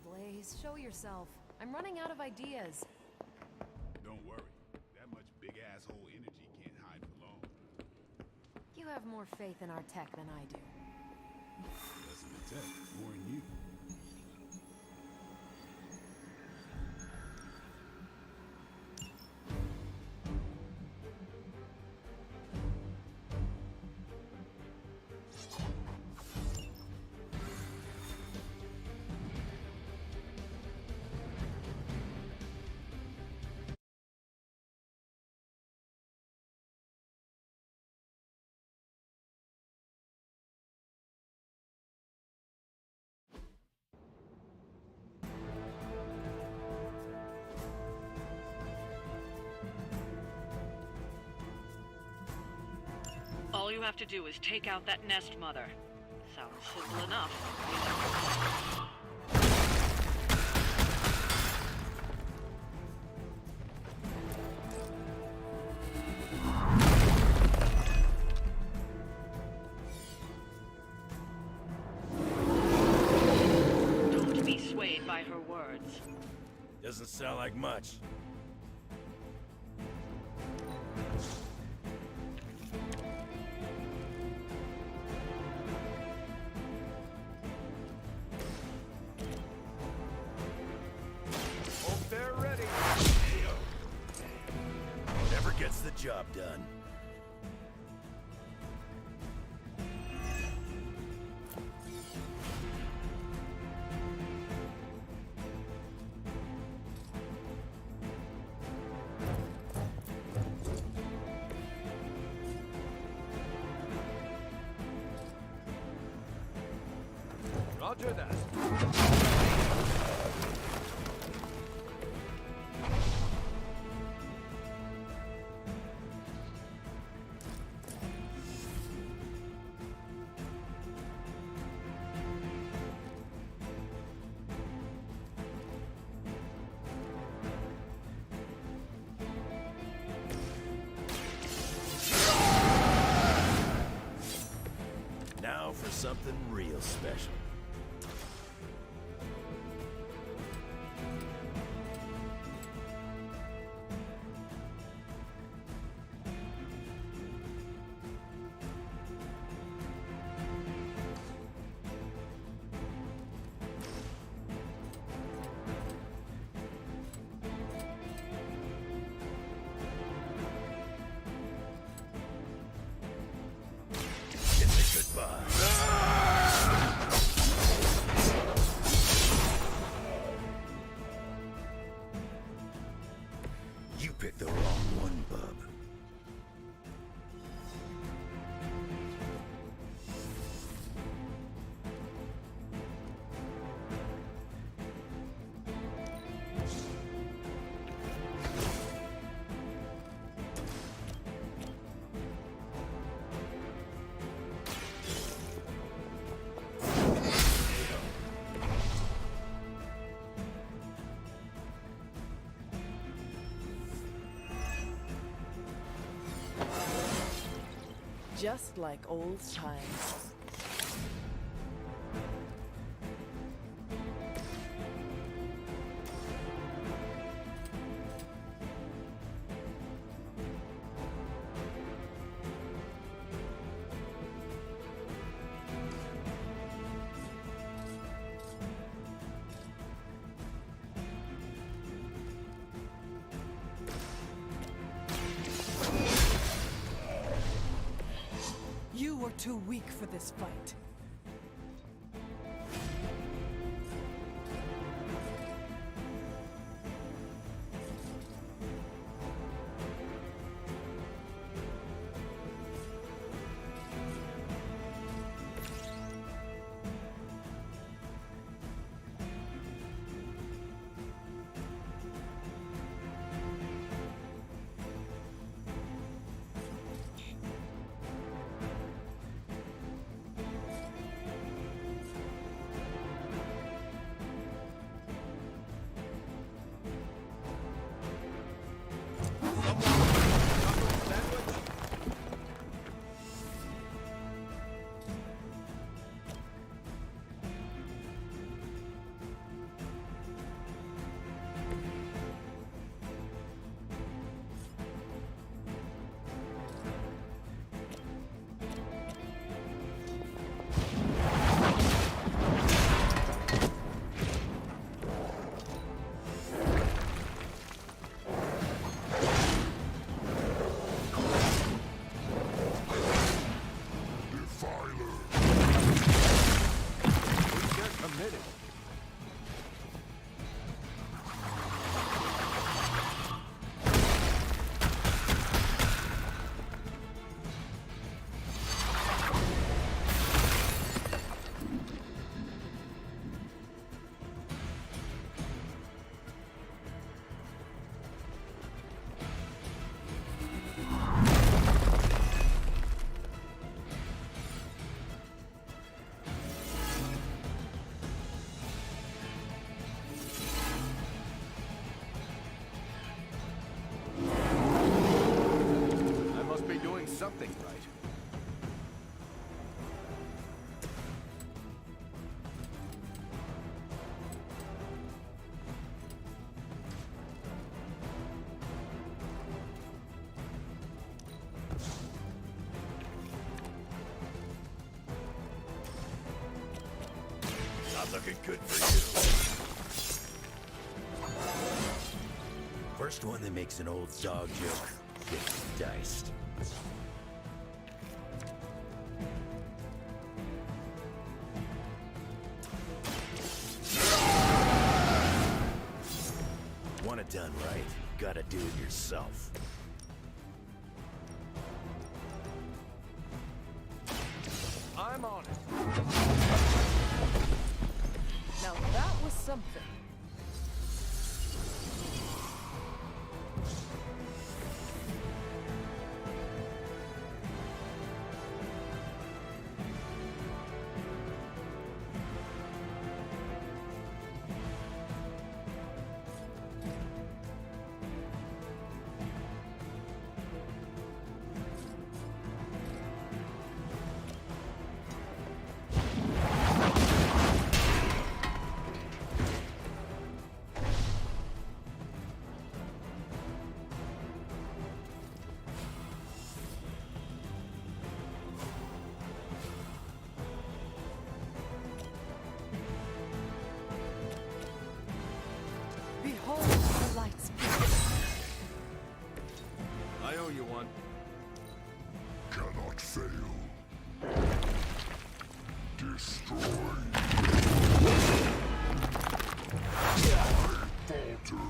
Blaze, show yourself. I'm running out of ideas. Don't worry. That much big-asshole energy can't hide for long. You have more faith in our tech than I do. Less in the tech, more in you. All you have to do is take out that nest mother. Sounds simple enough. Don't be swayed by her words. Doesn't sound like much. Hope they're ready. Whatever gets the job done. Roger that. Now for something real special. It's a goodbye. You picked the wrong one, bub. Just like old times. You were too weak for this fight. something right. Not looking good for you. First one that makes an old dog joke gets diced. Want it done right, gotta do it yourself. I'm on it. Now that was something. Behold the light's I owe you one. Cannot fail. Destroy. Falter.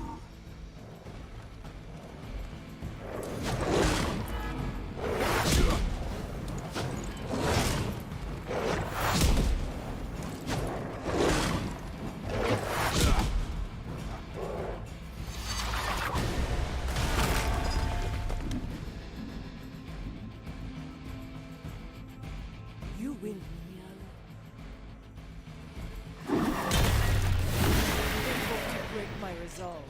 You win. They hope to break my resolve.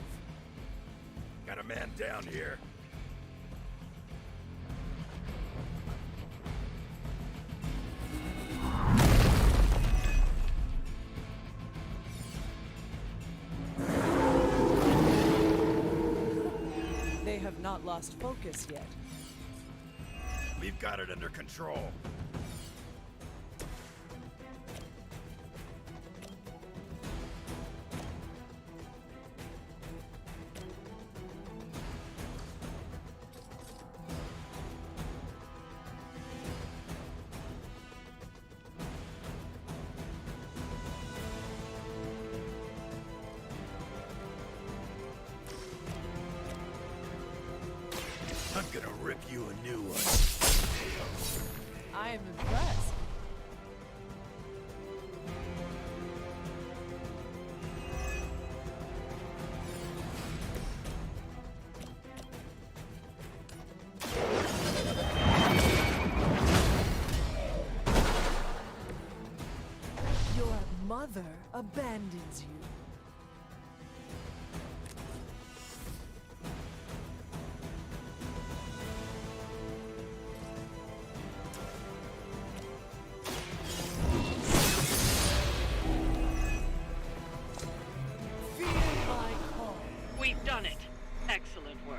Got a man down here. They have not lost focus yet. We've got it under control. I'm gonna rip you a new one. I am impressed. Your mother abandons you. Fear my call. We've done it. Excellent work.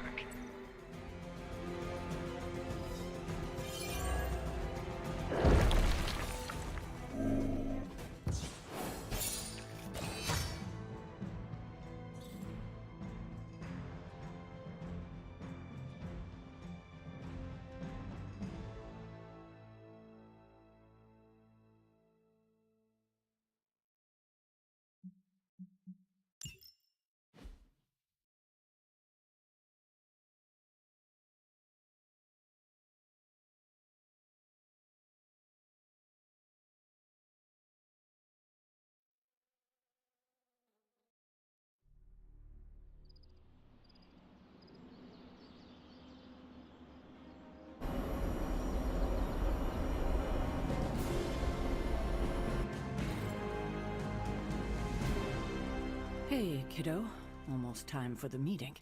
Hey, kiddo. Almost time for the meeting.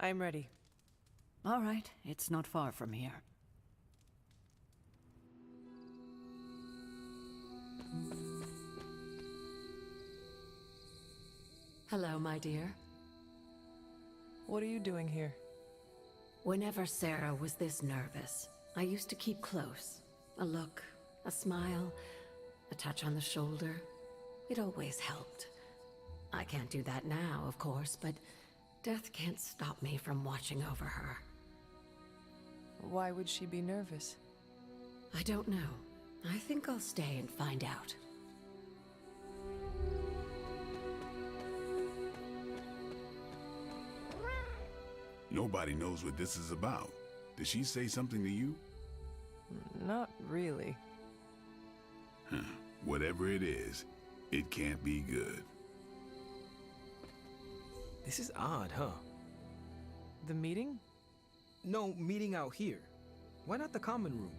I'm ready. All right, it's not far from here. Hello, my dear. What are you doing here? Whenever Sarah was this nervous, I used to keep close. A look, a smile, a touch on the shoulder. It always helped. I can't do that now, of course, but death can't stop me from watching over her. Why would she be nervous? I don't know. I think I'll stay and find out. Nobody knows what this is about. Did she say something to you? Not really. Whatever it is, it can't be good. This is odd, huh? The meeting? No, meeting out here. Why not the common room?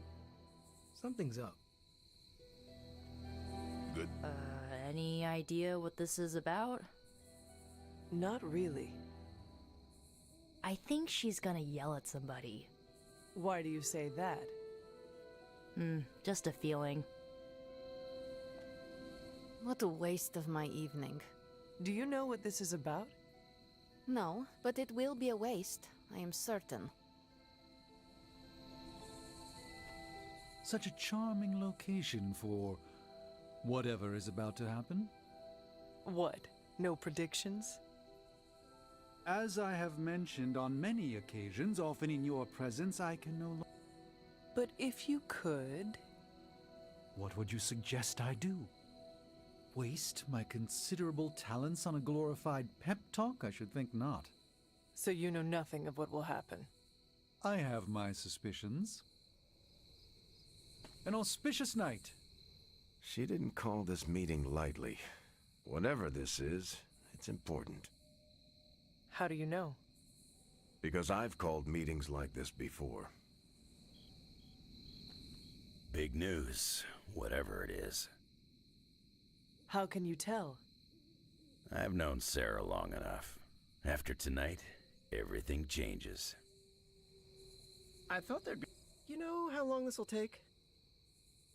Something's up. Good. Any idea what this is about? Not really. I think she's gonna yell at somebody. Why do you say that? Just a feeling. What a waste of my evening. Do you know what this is about? No, but it will be a waste, I am certain. Such a charming location for whatever is about to happen. What? No predictions? As I have mentioned on many occasions, often in your presence, I can no longer... But if you could... What would you suggest I do? Waste my considerable talents on a glorified pep talk? I should think not. So you know nothing of what will happen? I have my suspicions. An auspicious night. She didn't call this meeting lightly. Whatever this is, it's important. How do you know? Because I've called meetings like this before. Big news, whatever it is. How can you tell? I've known Sarah long enough. After tonight, everything changes. I thought there'd be... You know how long this will take?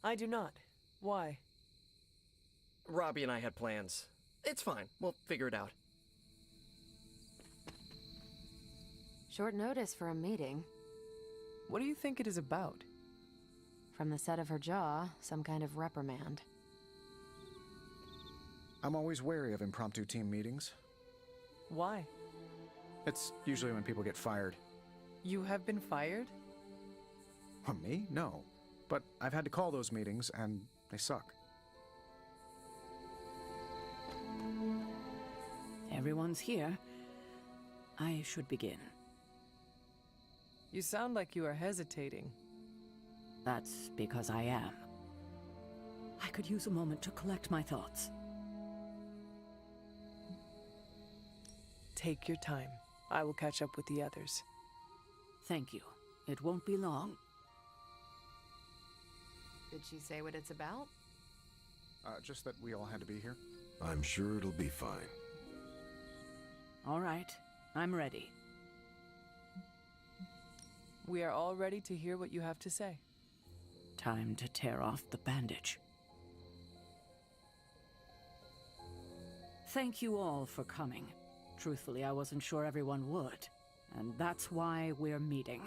I do not. Why? Robbie and I had plans. It's fine. We'll figure it out. Short notice for a meeting. What do you think it is about? From the set of her jaw, some kind of reprimand. I'm always wary of impromptu team meetings. Why? It's usually when people get fired. You have been fired? Me? No. But I've had to call those meetings, and they suck. Everyone's here. I should begin. You sound like you are hesitating. That's because I am. I could use a moment to collect my thoughts. Take your time. I will catch up with the others. Thank you. It won't be long. Did she say what it's about? Just that we all had to be here. I'm sure it'll be fine. All right. I'm ready. We are all ready to hear what you have to say. Time to tear off the bandage. Thank you all for coming. Truthfully, I wasn't sure everyone would. And that's why we're meeting.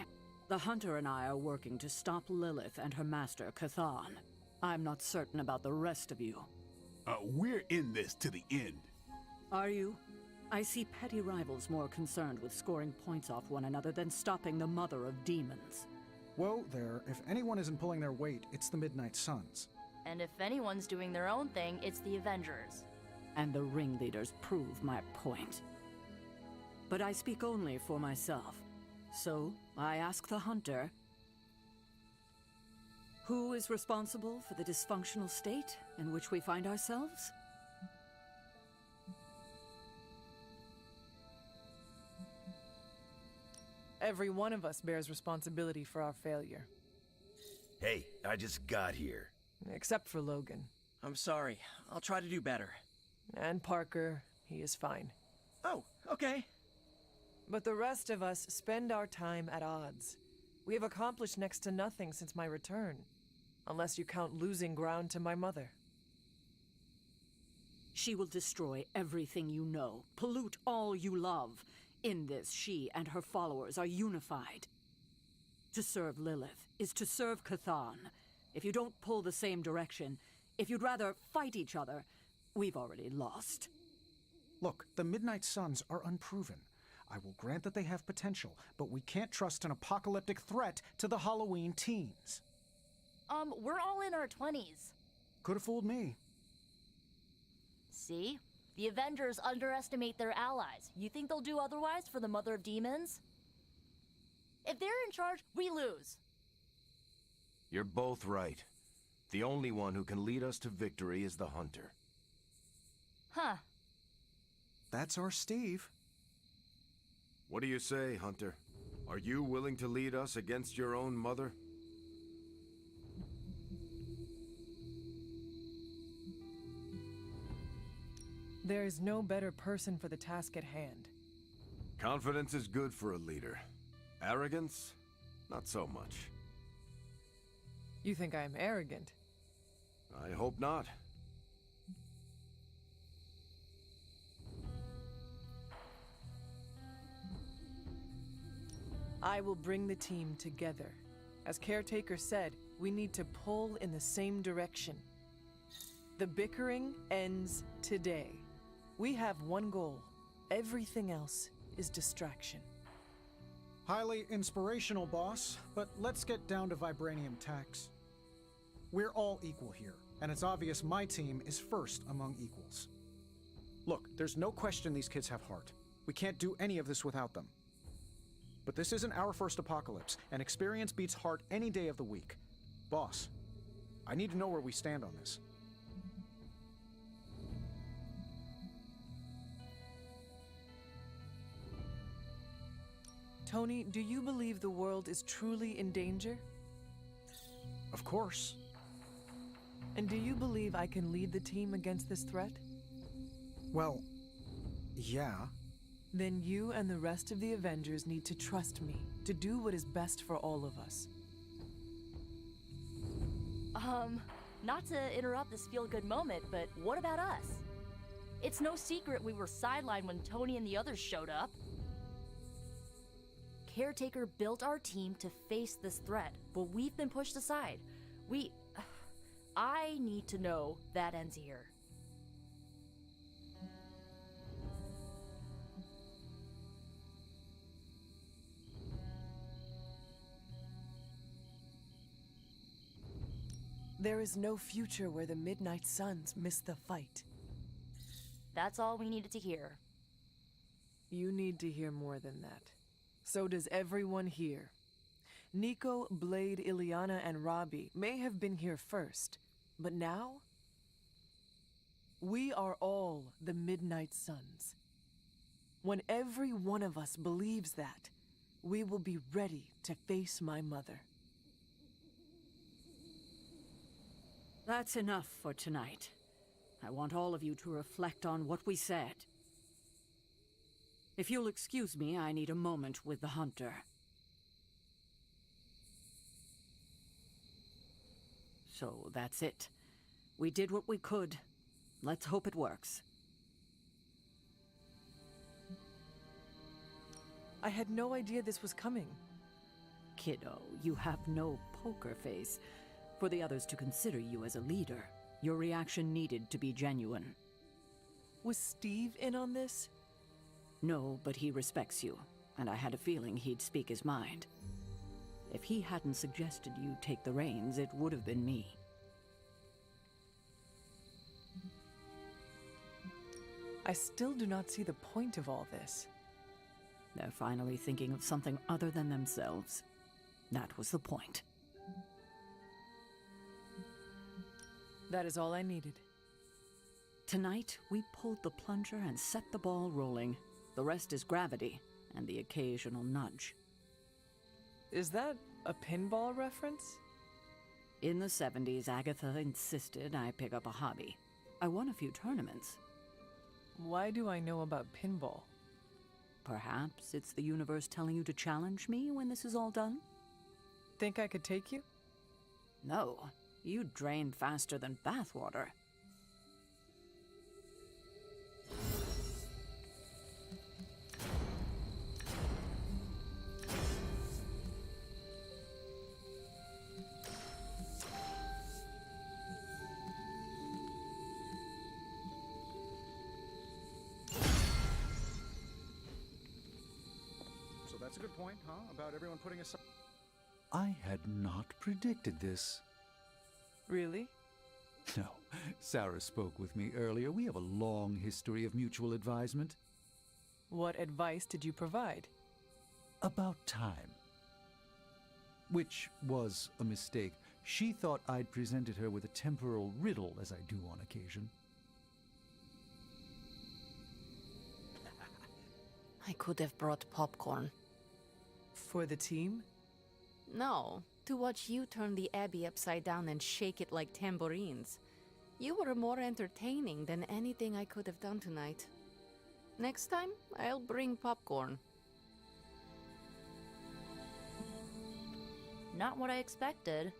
The Hunter and I are working to stop Lilith and her master, Cathan. I'm not certain about the rest of you. We're in this to the end. Are you? I see petty rivals more concerned with scoring points off one another than stopping the mother of demons. Whoa there, if anyone isn't pulling their weight, it's the Midnight Suns. And if anyone's doing their own thing, it's the Avengers. And the ringleaders prove my point. But I speak only for myself. So, I ask the Hunter, who is responsible for the dysfunctional state in which we find ourselves? Every one of us bears responsibility for our failure. Hey, I just got here. Except for Logan. I'm sorry. I'll try to do better. And Parker, he is fine. Oh, okay. But the rest of us spend our time at odds. We have accomplished next to nothing since my return. Unless you count losing ground to my mother. She will destroy everything you know, pollute all you love. In this, she and her followers are unified. To serve Lilith is to serve Chthon. If you don't pull the same direction, if you'd rather fight each other, we've already lost. Look, the Midnight Suns are unproven. I will grant that they have potential, but we can't trust an apocalyptic threat to the Halloween teens. We're all in our 20s. Could have fooled me. See? The Avengers underestimate their allies. You think they'll do otherwise for the Mother of Demons? If they're in charge, we lose. You're both right. The only one who can lead us to victory is the Hunter. Huh. That's our Steve. What do you say, Hunter? Are you willing to lead us against your own mother? There is no better person for the task at hand. Confidence is good for a leader. Arrogance? Not so much. You think I am arrogant? I hope not. I will bring the team together. As Caretaker said, we need to pull in the same direction. The bickering ends today. We have one goal. Everything else is distraction. Highly inspirational, boss, but let's get down to vibranium tax. We're all equal here, and it's obvious my team is first among equals. Look, there's no question these kids have heart. We can't do any of this without them. But this isn't our first apocalypse, and experience beats heart any day of the week. Boss, I need to know where we stand on this. Tony, do you believe the world is truly in danger? Of course. And do you believe I can lead the team against this threat? Well, yeah. Then you and the rest of the Avengers need to trust me to do what is best for all of us. Not to interrupt this feel-good moment, but what about us? It's no secret we were sidelined when Tony and the others showed up. Caretaker built our team to face this threat, but we've been pushed aside. I need to know that ends here. There is no future where the Midnight Suns miss the fight. That's all we needed to hear. You need to hear more than that. So does everyone here. Nico, Blade, Ileana, and Robbie may have been here first, but now? We are all the Midnight Suns. When every one of us believes that, we will be ready to face my mother. That's enough for tonight. I want all of you to reflect on what we said. If you'll excuse me, I need a moment with the Hunter. So that's it. We did what we could. Let's hope it works. I had no idea this was coming. Kiddo, you have no poker face. For the others to consider you as a leader, your reaction needed to be genuine. Was Steve in on this? No, but he respects you, and I had a feeling he'd speak his mind. If he hadn't suggested you take the reins, it would have been me. I still do not see the point of all this. They're finally thinking of something other than themselves. That was the point. That is all I needed. Tonight, we pulled the plunger and set the ball rolling. The rest is gravity, and the occasional nudge. Is that a pinball reference? In the 70s, Agatha insisted I pick up a hobby. I won a few tournaments. Why do I know about pinball? Perhaps it's the universe telling you to challenge me when this is all done? Think I could take you? No, you drain faster than bathwater. That's a good point, huh? About everyone putting aside. I had not predicted this. Really? No, Sarah spoke with me earlier. We have a long history of mutual advisement. What advice did you provide? About time. Which was a mistake. She thought I'd presented her with a temporal riddle, as I do on occasion. I could have brought popcorn. For the team? No, to watch you turn the Abbey upside down and shake it like tambourines. You were more entertaining than anything I could have done tonight. Next time, I'll bring popcorn. Not what I expected.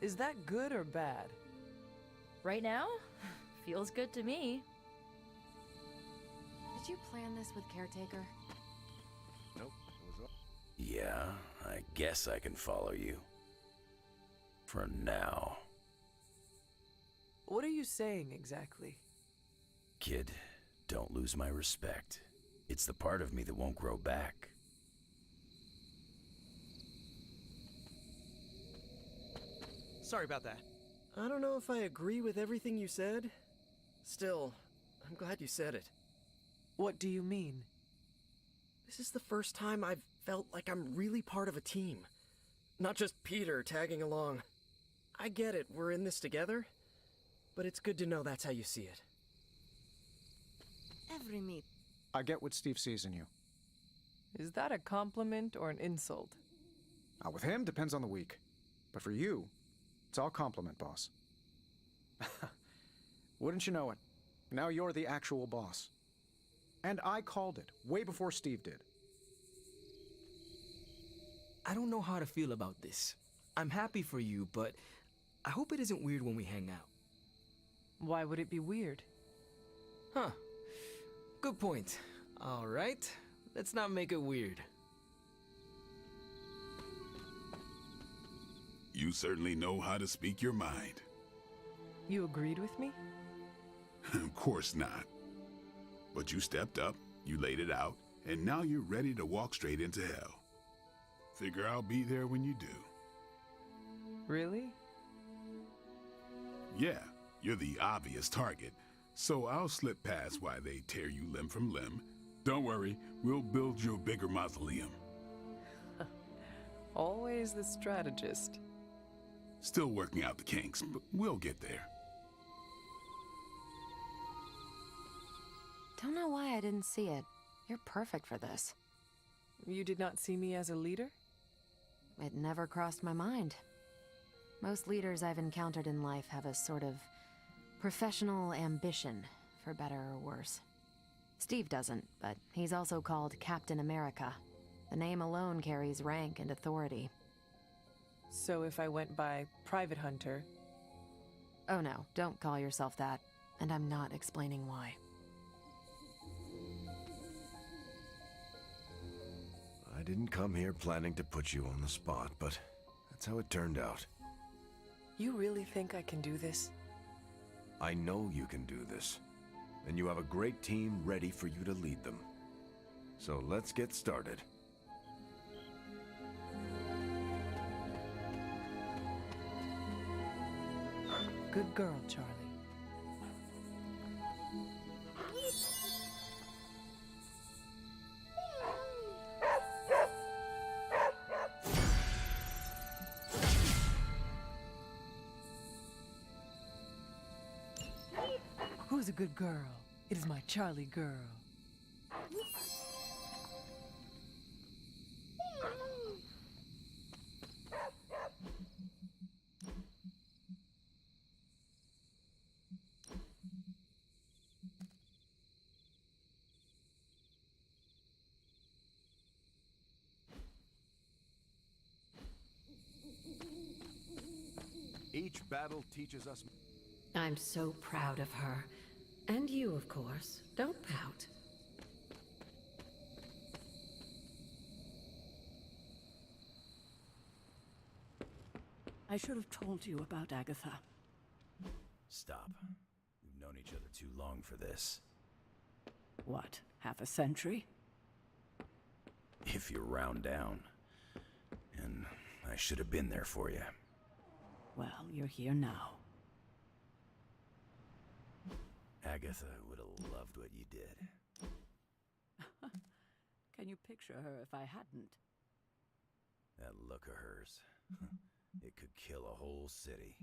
Is that good or bad? Right now? Feels good to me. Did you plan this with Caretaker? Nope. Yeah, I guess I can follow you. For now. What are you saying exactly? Kid, don't lose my respect. It's the part of me that won't grow back. Sorry about that. I don't know if I agree with everything you said. Still, I'm glad you said it. What do you mean? This is the first time I've felt like I'm really part of a team. Not just Peter tagging along. I get it, we're in this together. But it's good to know that's how you see it. Every meet. I get what Steve sees in you. Is that a compliment or an insult? With him, depends on the week. But for you, it's all compliment, boss. Wouldn't you know it? Now you're the actual boss. And I called it, way before Steve did. I don't know how to feel about this. I'm happy for you, but I hope it isn't weird when we hang out. Why would it be weird? Huh. Good point. All right, let's not make it weird. You certainly know how to speak your mind. You agreed with me? Of course not. But you stepped up, you laid it out, and now you're ready to walk straight into hell. Figure I'll be there when you do. Really? Yeah, you're the obvious target, so I'll slip past why they tear you limb from limb. Don't worry, we'll build you a bigger mausoleum. Always the strategist. Still working out the kinks, but we'll get there. Don't know why I didn't see it. You're perfect for this. You did not see me as a leader? It never crossed my mind. Most leaders I've encountered in life have a sort of professional ambition, for better or worse. Steve doesn't, but he's also called Captain America. The name alone carries rank and authority. So if I went by Private Hunter... Oh no, don't call yourself that. And I'm not explaining why. I didn't come here planning to put you on the spot, but that's how it turned out. You really think I can do this? I know you can do this, and you have a great team ready for you to lead them. So let's get started. Good girl, Charlie. Who's a good girl? It is my Charlie girl. Each battle teaches us... I'm so proud of her. And you, of course. Don't pout. I should have told you about Agatha. Stop. We've known each other too long for this. What, half a century? if you round down. And I should have been there for you. Well, you're here now. Agatha would have loved what you did. Can you picture her if I hadn't? That look of hers. It could kill a whole city.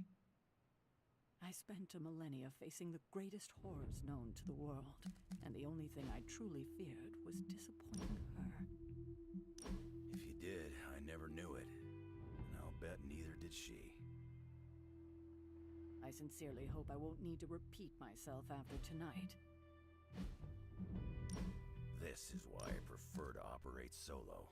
I spent a millennia facing the greatest horrors known to the world, and the only thing I truly feared was disappointing her. If you did, I never knew it. And I'll bet neither did she. I sincerely hope I won't need to repeat myself after tonight. This is why I prefer to operate solo.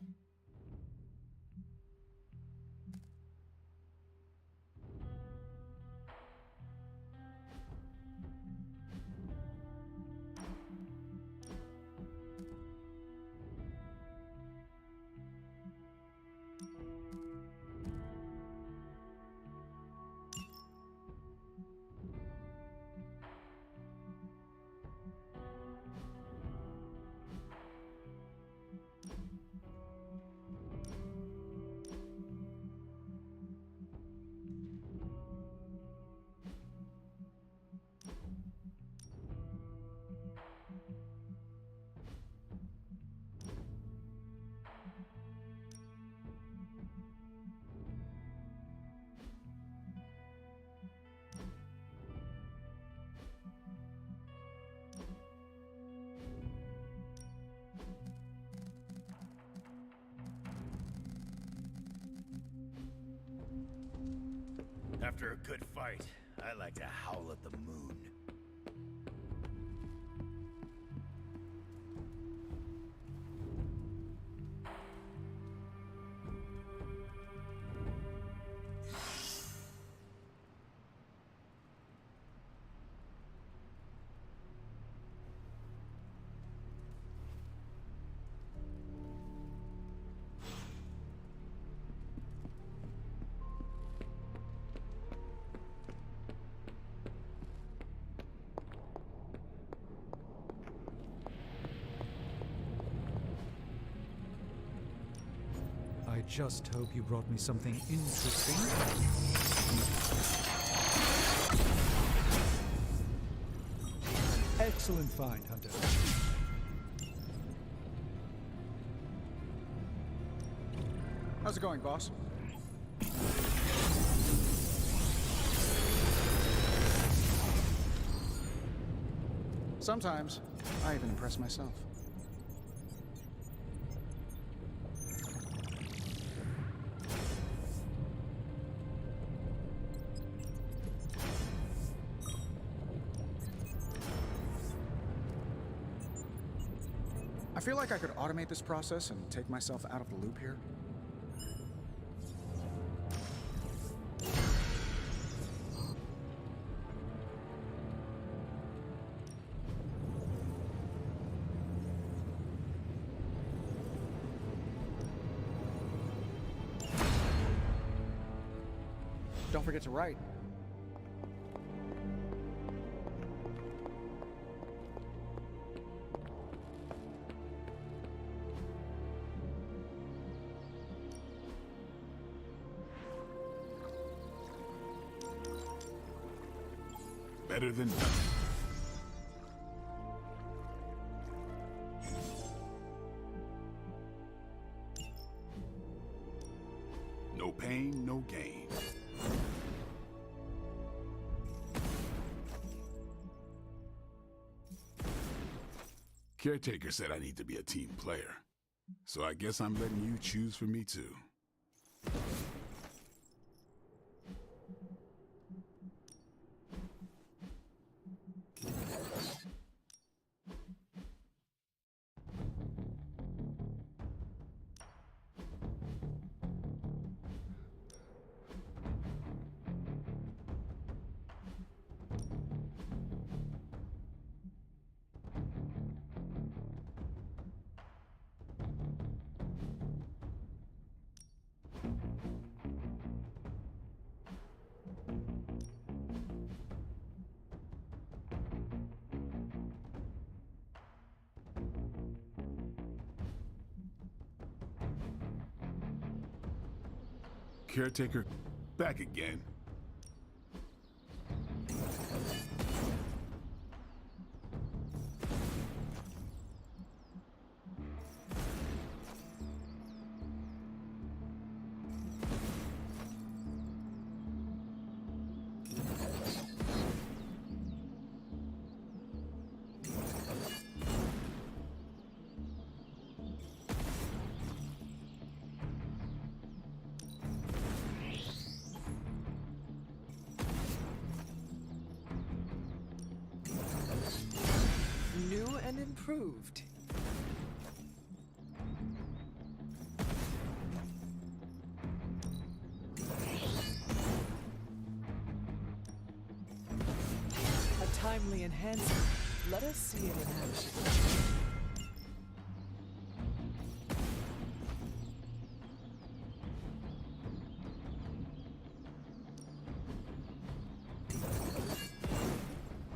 After a good fight, I like to howl at the moon. I just hope you brought me something interesting. Excellent find, Hunter. How's it going, boss? Sometimes, I even impress myself. I feel like I could automate this process and take myself out of the loop here. Don't forget to write. Better than nothing. No pain, no gain. Caretaker said I need to be a team player, so I guess I'm letting you choose for me too. Caretaker, back again. New and improved. A timely enhancement. Let us see it in action.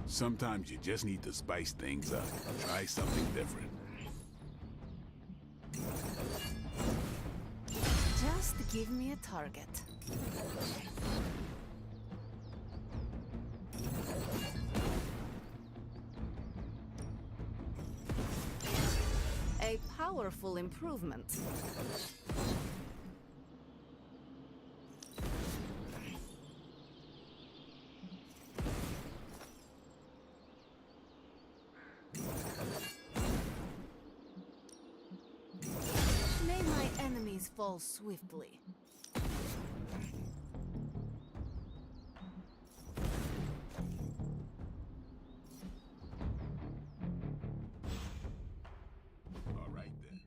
Sometimes you just need to spice things up. Try something different. Just give me a target. A powerful improvement. May my enemies fall swiftly. All right then.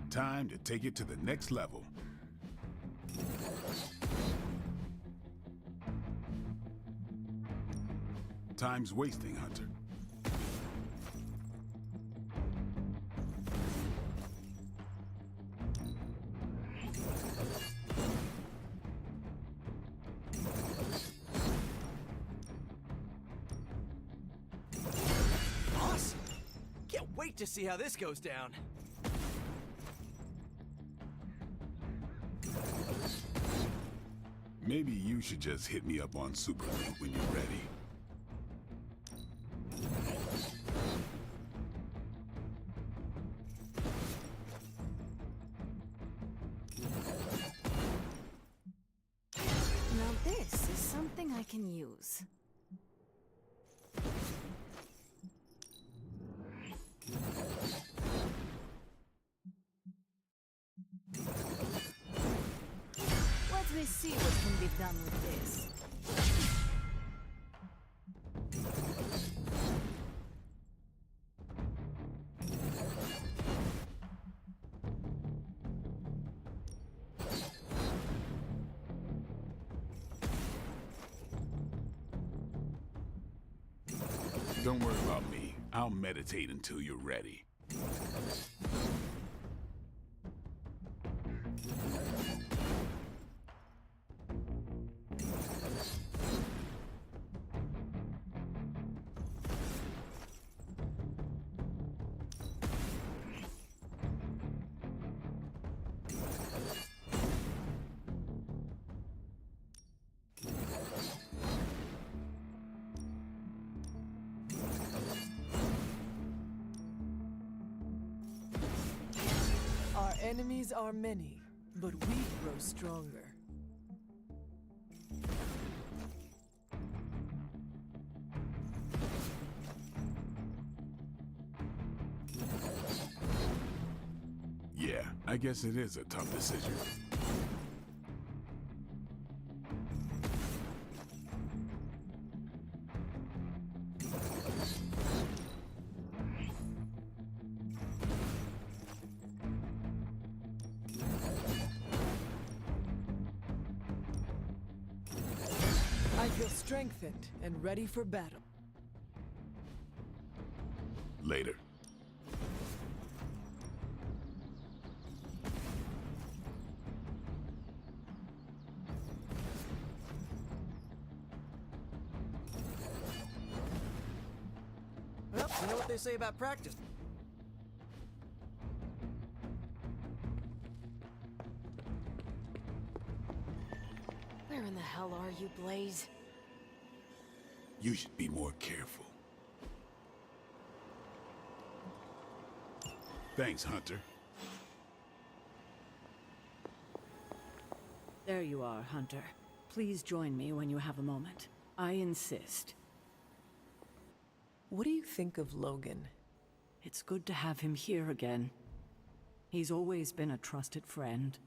Time to take it to the next level. Time's wasting, Hunter. Boss! Can't wait to see how this goes down. Maybe you should just hit me up on Superlink when you're ready. Now this is something I can use. Let me see what can be done with this. Don't worry about me. I'll meditate until you're ready. Enemies are many, but we grow stronger. Yeah, I guess it is a tough decision. I feel strengthened and ready for battle. Later. Well, you know what they say about practice. Where in the hell are you, Blaze? You should be more careful. Thanks, Hunter. There you are, Hunter. Please join me when you have a moment. I insist. What do you think of Logan? It's good to have him here again. He's always been a trusted friend.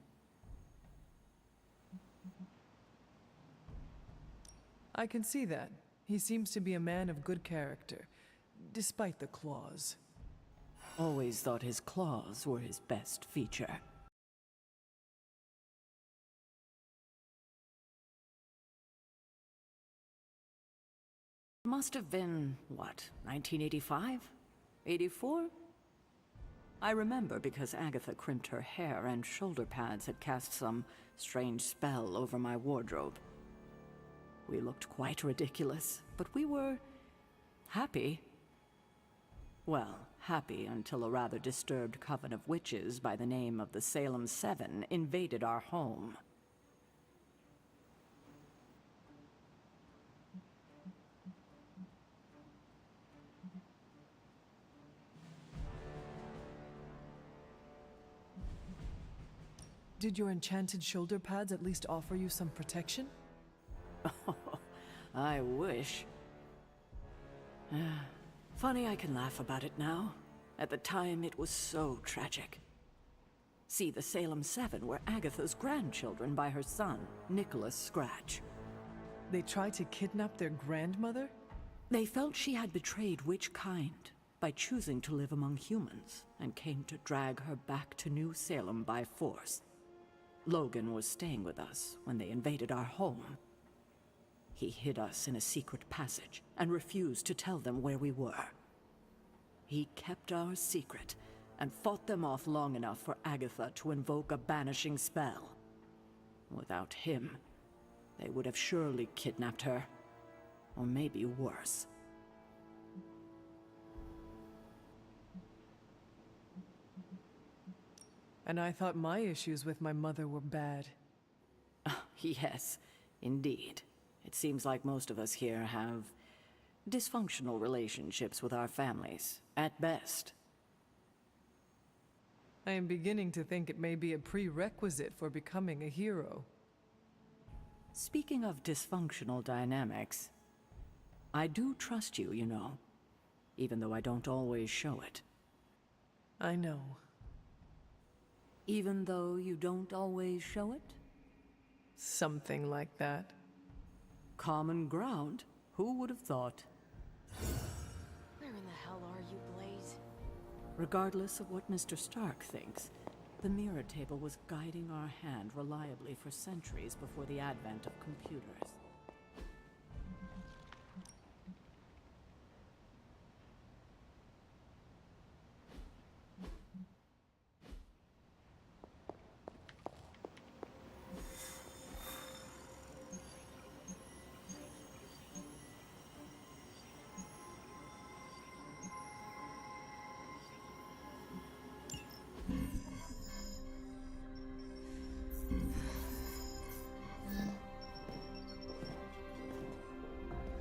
I can see that. He seems to be a man of good character, despite the claws. Always thought his claws were his best feature. Must have been, what, 1985? 84? I remember because Agatha crimped her hair and shoulder pads had cast some strange spell over my wardrobe. We looked quite ridiculous, but we were happy. Well, happy until a rather disturbed coven of witches by the name of the Salem Seven invaded our home. Did your enchanted shoulder pads at least offer you some protection? Oh, I wish. Funny I can laugh about it now. At the time, it was so tragic. See, the Salem Seven were Agatha's grandchildren by her son, Nicholas Scratch. They tried to kidnap their grandmother? They felt she had betrayed which kind by choosing to live among humans, and came to drag her back to New Salem by force. Logan was staying with us when they invaded our home. He hid us in a secret passage and refused to tell them where we were. He kept our secret and fought them off long enough for Agatha to invoke a banishing spell. Without him, they would have surely kidnapped her, or maybe worse. And I thought my issues with my mother were bad. Yes, indeed. It seems like most of us here have dysfunctional relationships with our families, at best. I am beginning to think it may be a prerequisite for becoming a hero. Speaking of dysfunctional dynamics, I do trust you, you know, even though I don't always show it. I know. Even though you don't always show it? Something like that. Common ground? Who would have thought? Where in the hell are you, Blaze? Regardless of what Mr. Stark thinks, the mirror table was guiding our hand reliably for centuries before the advent of computers.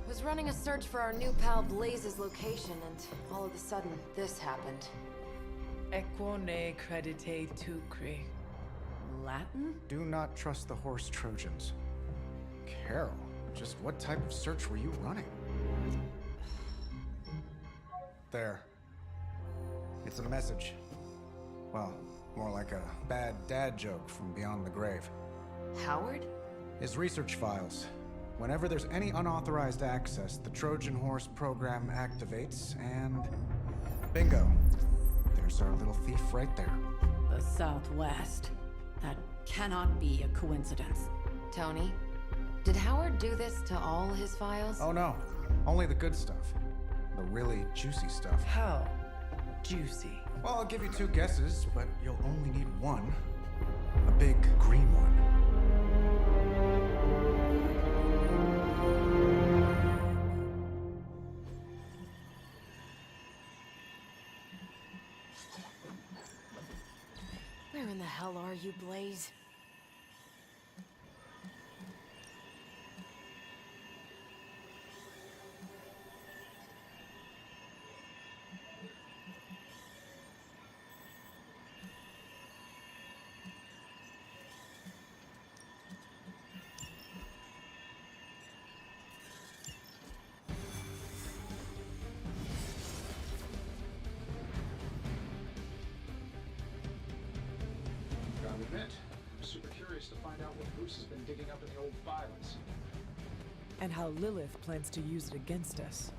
Was running a search for our new pal Blaze's location, and all of a sudden, this happened. Equo ne credite tucri. Latin? Do not trust the horse Trojans. Carol, just what type of search were you running? There. It's a message. Well, more like a bad dad joke from beyond the grave. Howard? His research files. Whenever there's any unauthorized access, the Trojan Horse program activates, and bingo. There's our little thief right there. The Southwest. That cannot be a coincidence. Tony, did Howard do this to all his files? Oh no, only the good stuff. The really juicy stuff. How juicy? Well, I'll give you 2 guesses, but you'll only need one. A big green one. Where in the hell are you, Blaze? Gotta admit, I'm super curious to find out what Bruce has been digging up in the old files. And how Lilith plans to use it against us.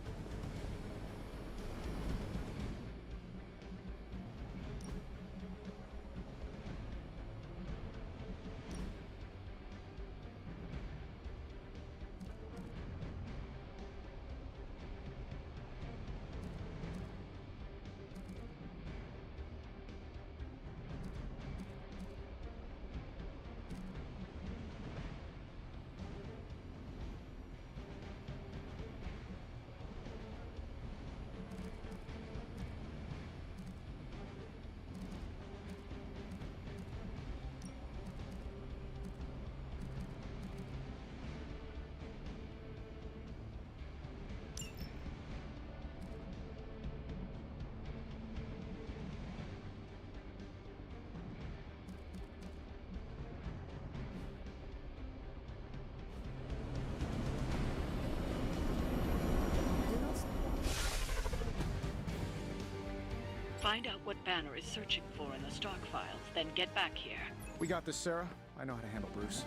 Find out what Banner is searching for in the stock files, then get back here. We got this, Sarah. I know how to handle Bruce.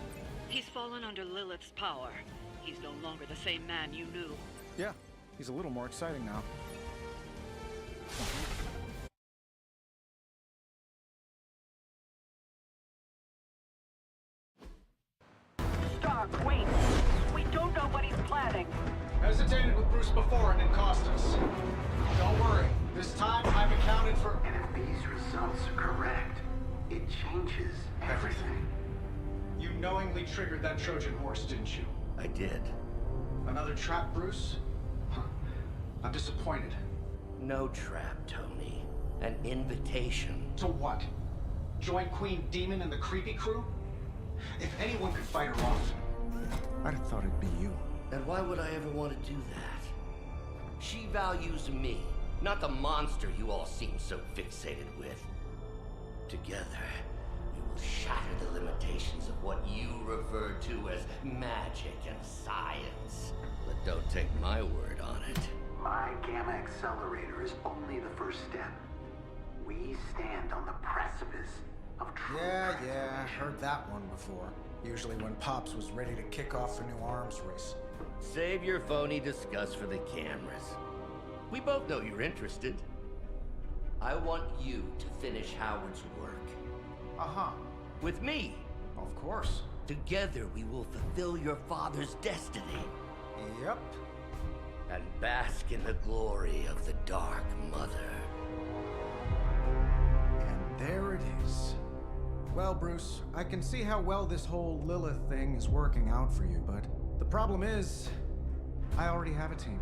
He's fallen under Lilith's power. He's no longer the same man you knew. Yeah, he's a little more exciting now. Stark, wait! We don't know what he's planning. Hesitated with Bruce before and it cost us. Don't worry. This time I've accounted for... And if these results are correct, it changes everything. You knowingly triggered that Trojan horse, didn't you? I did. Another trap, Bruce? Huh. I'm disappointed. No trap, Tony. An invitation. To what? Join Queen Demon and the Creepy Crew? If anyone could fight her off, I'd have thought it'd be you. And why would I ever want to do that? She values me, not the monster you all seem so fixated with. Together, we will shatter the limitations of what you refer to as magic and science. But don't take my word on it. My Gamma Accelerator is only the first step. We stand on the precipice of true Yeah, heard that one before. Usually when Pops was ready to kick off a new arms race. Save your phony disgust for the cameras. We both know you're interested. I want you to finish Howard's work. Uh-huh. With me. Of course. Together we will fulfill your father's destiny. Yep. And bask in the glory of the Dark Mother. And there it is. Well, Bruce, I can see how well this whole Lilith thing is working out for you, but the problem is, I already have a team.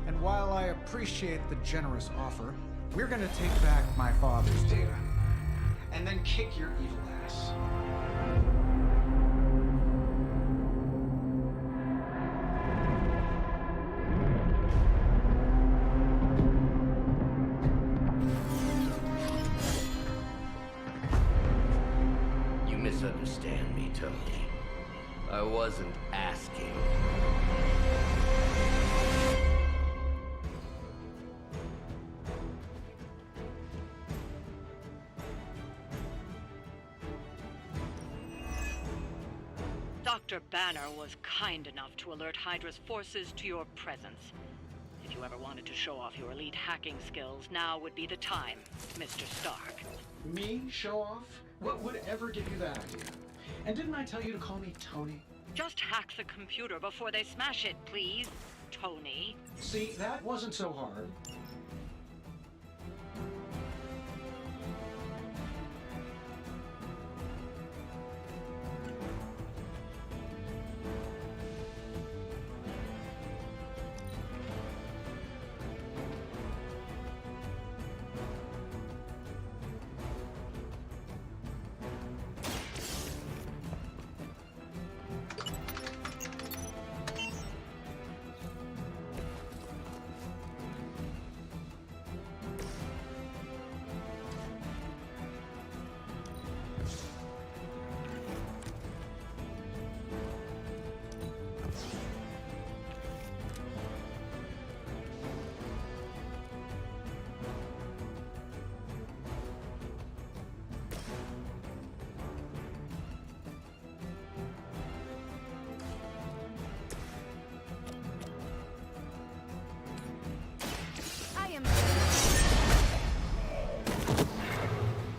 And while I appreciate the generous offer, we're gonna take back my father's data. And then kick your evil ass. I wasn't asking. Dr. Banner was kind enough to alert Hydra's forces to your presence. If you ever wanted to show off your elite hacking skills, now would be the time, Mr. Stark. Me? Show off? What would ever give you that idea? And didn't I tell you to call me Tony? Just hack the computer before they smash it, please, Tony. See, that wasn't so hard.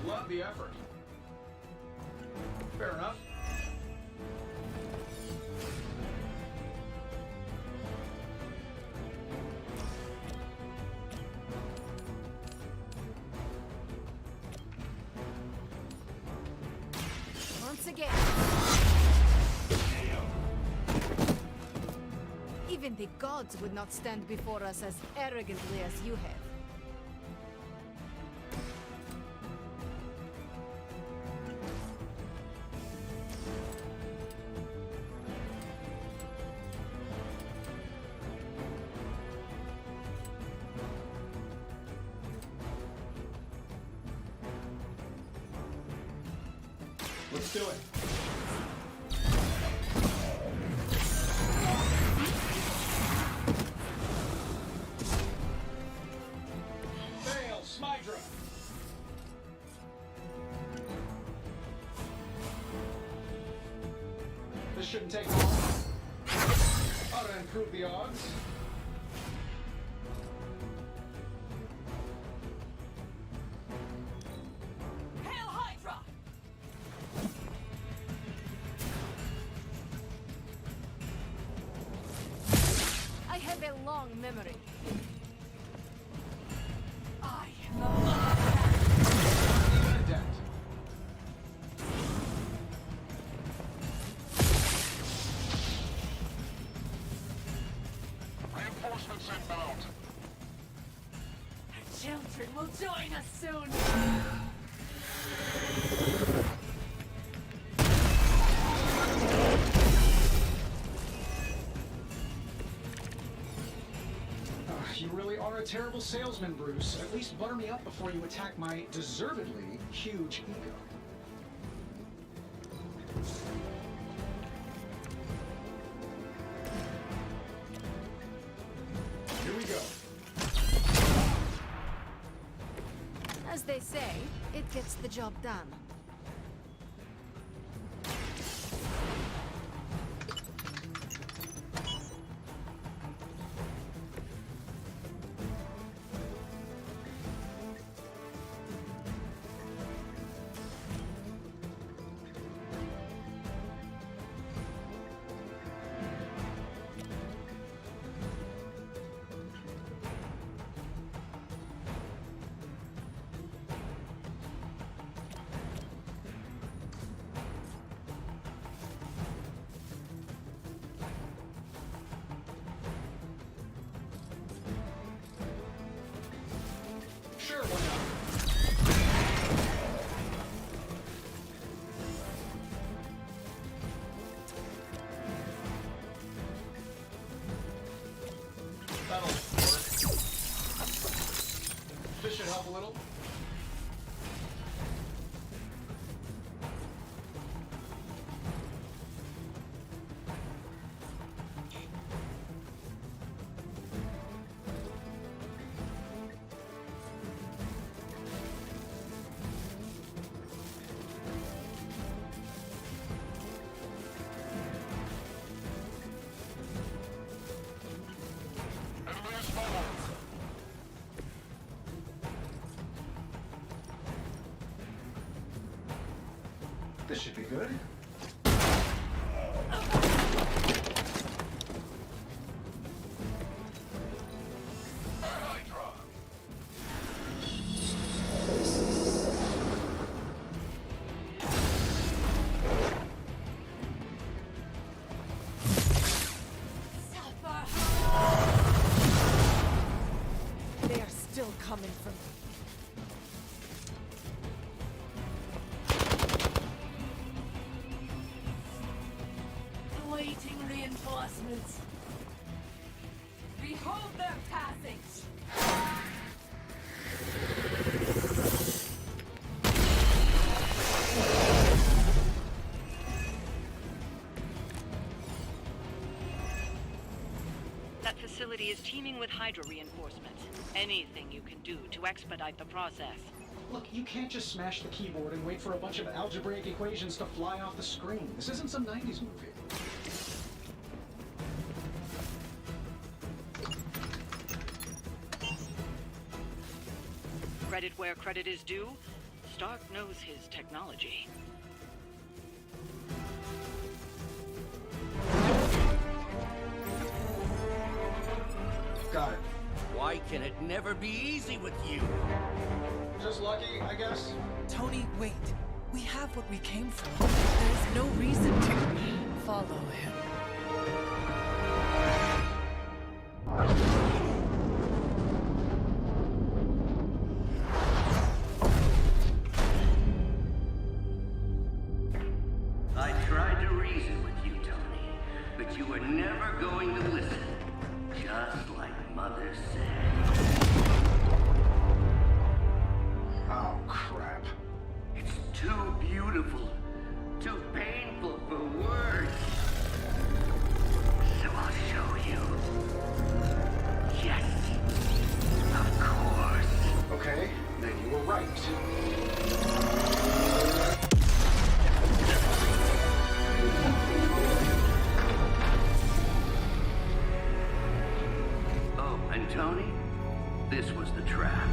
Love the effort. Fair enough. Once again. Even the gods would not stand before us as arrogantly as you have. Let's do it. Fail, Smydra. This shouldn't take long. Ought to improve the odds. Hail Hydra! I have a long memory. I Even a dent. Reinforcements inbound. Our children will join us soon. You really are a terrible salesman, Bruce. At least butter me up before you attack my deservedly huge ego. Here we go. As they say, it gets the job done. Sure, why not? That'll work. This should help a little. This should be good. They are still coming for me. Awaiting reinforcements. Behold their passage. That facility is teeming with Hydra reinforcements. Anything you can do to expedite the process. Look, you can't just smash the keyboard and wait for a bunch of algebraic equations to fly off the screen. This isn't some 90s movie. Credit where credit is due, Stark knows his technology. Got it. Why can it never be easy with you? Just lucky, I guess. Tony, wait. We have what we came for. There's no reason to follow him. I tried to reason with you, Tony, but you were never going to listen. Just like Mother said. Oh, crap. It's too beautiful, too painful for words. So I'll show you. Yes, of course. Okay, then you were right. Oh, and Tony, this was the trap.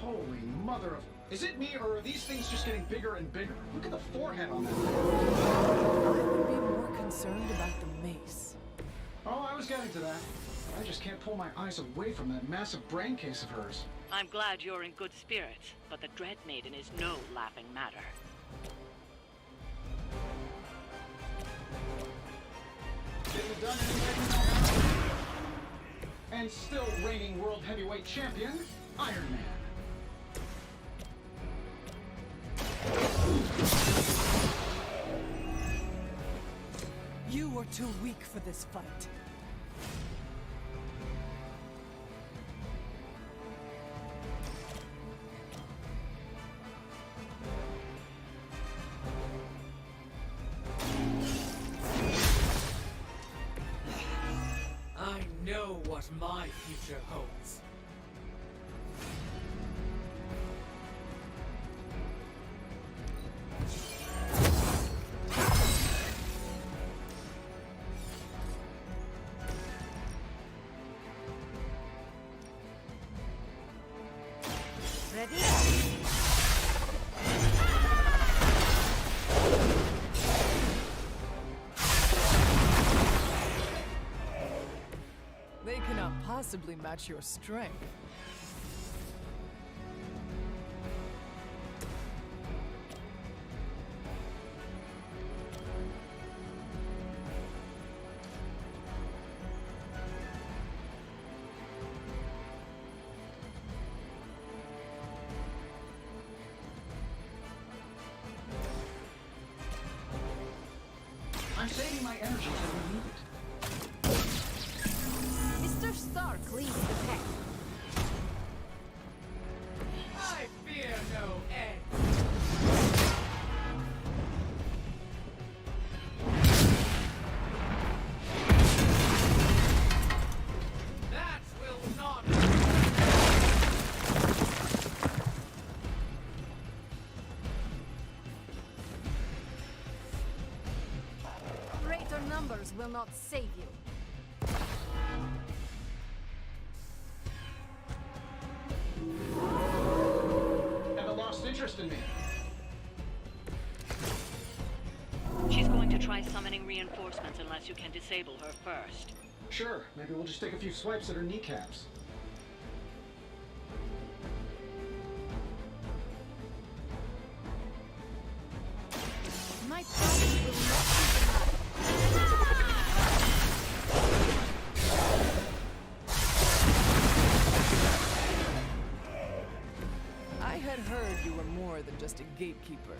Holy mother of... Is it me, or are these things just getting bigger and bigger? Look at the forehead on that thing. I would be more concerned about the mace. Oh, I was getting to that. I just can't pull my eyes away from that massive brain case of hers. I'm glad you're in good spirits, but the Dread Maiden is no laughing matter. Getting it done anyway. And still reigning world heavyweight champion, Iron Man. You are too weak for this fight. I know what my future holds. They cannot possibly match your strength. I'm saving my energy till we need it. Mr. Stark leads the pack. I fear no end. will not save you. Emma lost interest in me. She's going to try summoning reinforcements unless you can disable her first. Sure, maybe we'll just take a few swipes at her kneecaps. My promise will not be I had heard you were more than just a gatekeeper.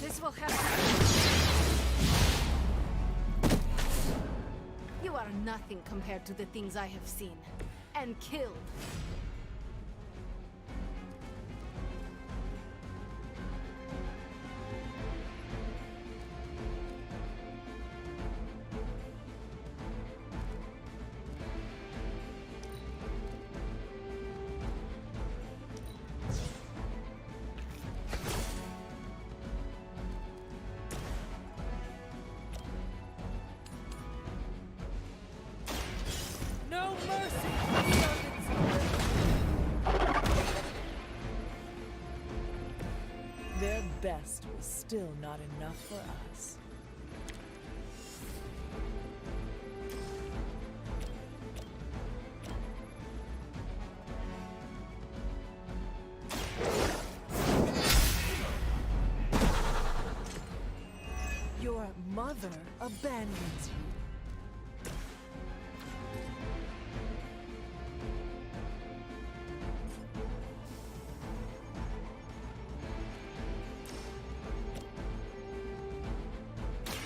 This will happen. You are nothing compared to the things I have seen and killed. No mercy! Their best was still not enough for us. Your mother abandons you.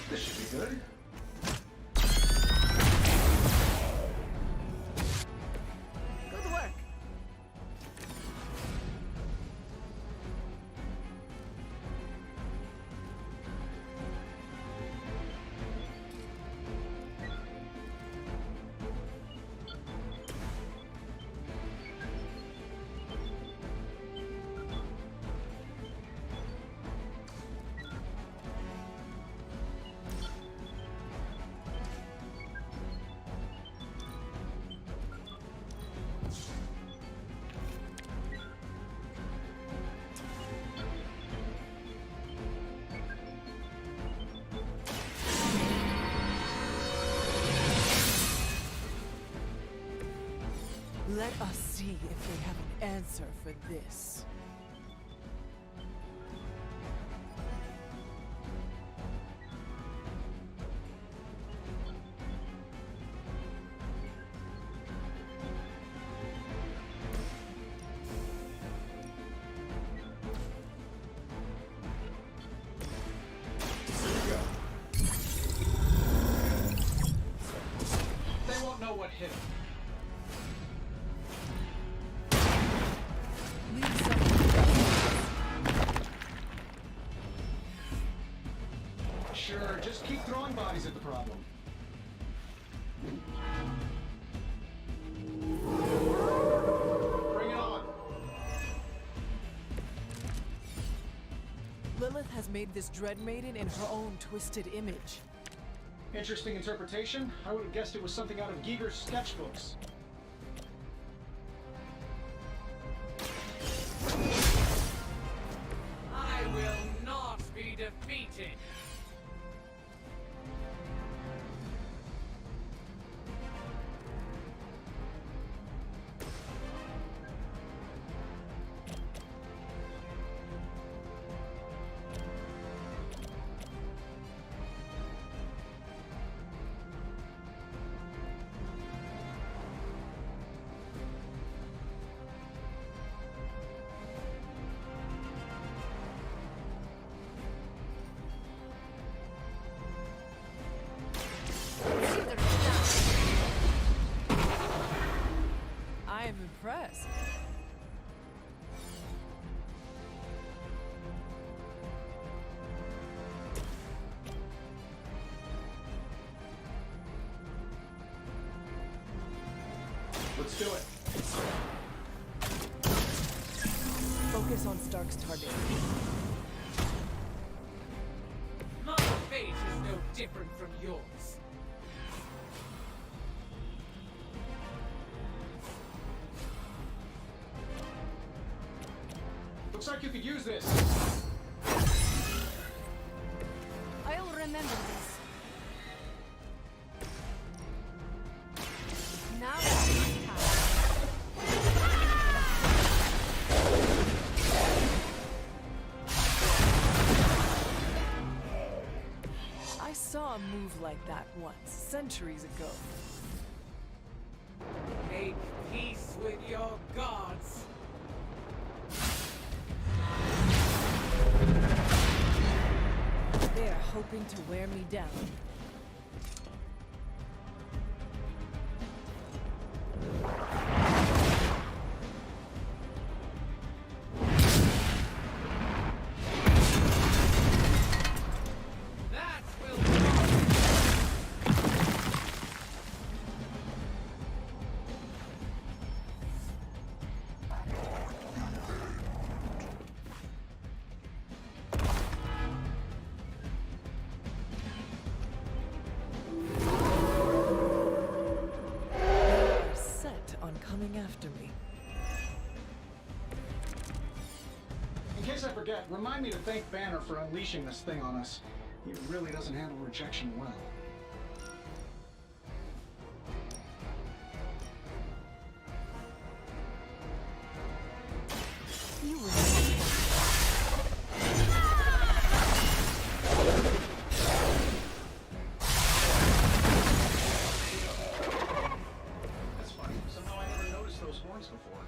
This should be good. Good work. Let us see if they have an answer for this. They won't know what hit them. Sure, just keep throwing bodies at the problem. Bring it on. Lilith has made this Dread Maiden in her own twisted image. Interesting interpretation. I would have guessed it was something out of Giger's sketchbooks. I will not be defeated. impressed. Let's do it. Focus on Stark's target. My fate is no different from yours. Looks like you could use this. I'll remember this. Now I saw a move like that once, centuries ago. Make peace with your gods. They're hoping to wear me down. That will They're set on coming after me. In case I forget, remind me to thank Banner for unleashing this thing on us. He really doesn't handle rejection well. you will. That's funny. Somehow I never noticed those horns before.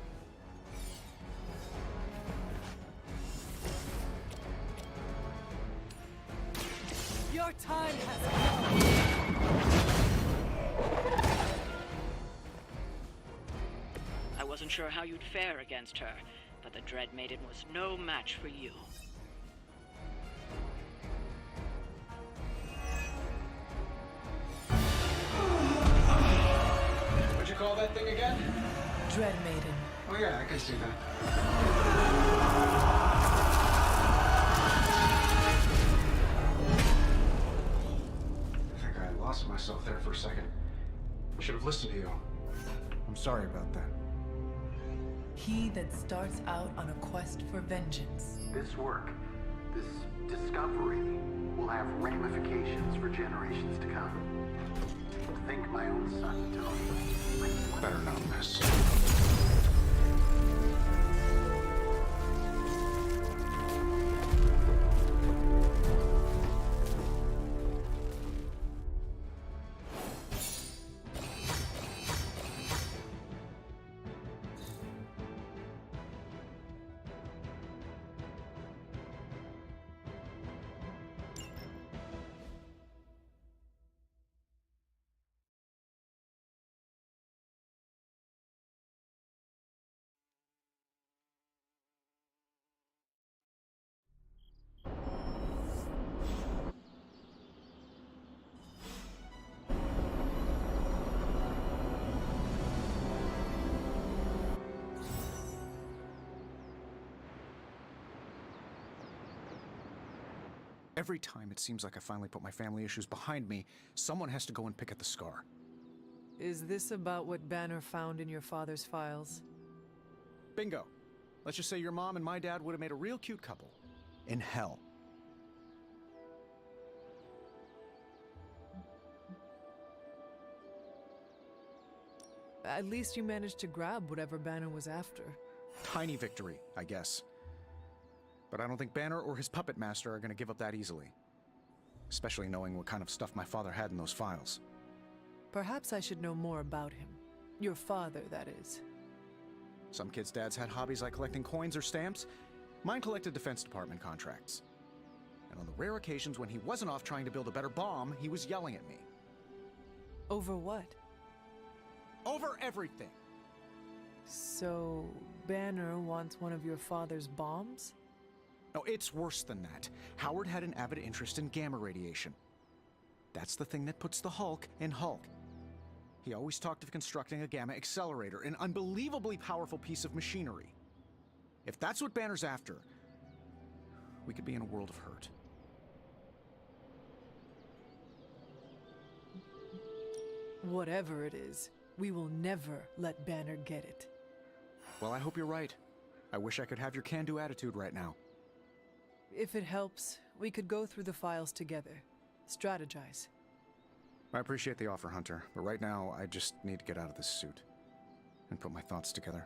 Your time has come. I wasn't sure how you'd fare against her, but the Dread Maiden was no match for you. What'd you call that thing again? Dread Maiden. Oh yeah, I can see that. I think I lost myself there for a second. I should have listened to you. I'm sorry about that. He that starts out on a quest for vengeance. This work, this discovery, will have ramifications for generations to come. Think my own son, Tony. Better not miss. Every time it seems like I finally put my family issues behind me, someone has to go and pick at the scar. Is this about what Banner found in your father's files? Bingo. Let's just say your mom and my dad would have made a real cute couple. In hell. At least you managed to grab whatever Banner was after. Tiny victory, I guess. But I don't think Banner or his puppet master are going to give up that easily. Especially knowing what kind of stuff my father had in those files. Perhaps I should know more about him. Your father, that is. Some kids' dads had hobbies like collecting coins or stamps. Mine collected Defense Department contracts. And on the rare occasions when he wasn't off trying to build a better bomb, he was yelling at me. Over what? Over everything. So, Banner wants one of your father's bombs? No, it's worse than that. Howard had an avid interest in gamma radiation. That's the thing that puts the Hulk in Hulk. He always talked of constructing a gamma accelerator, an unbelievably powerful piece of machinery. If that's what Banner's after, we could be in a world of hurt. Whatever it is, we will never let Banner get it. Well, I hope you're right. I wish I could have your can-do attitude right now. If it helps, we could go through the files together. Strategize. I appreciate the offer, Hunter, but right now I just need to get out of this suit and put my thoughts together.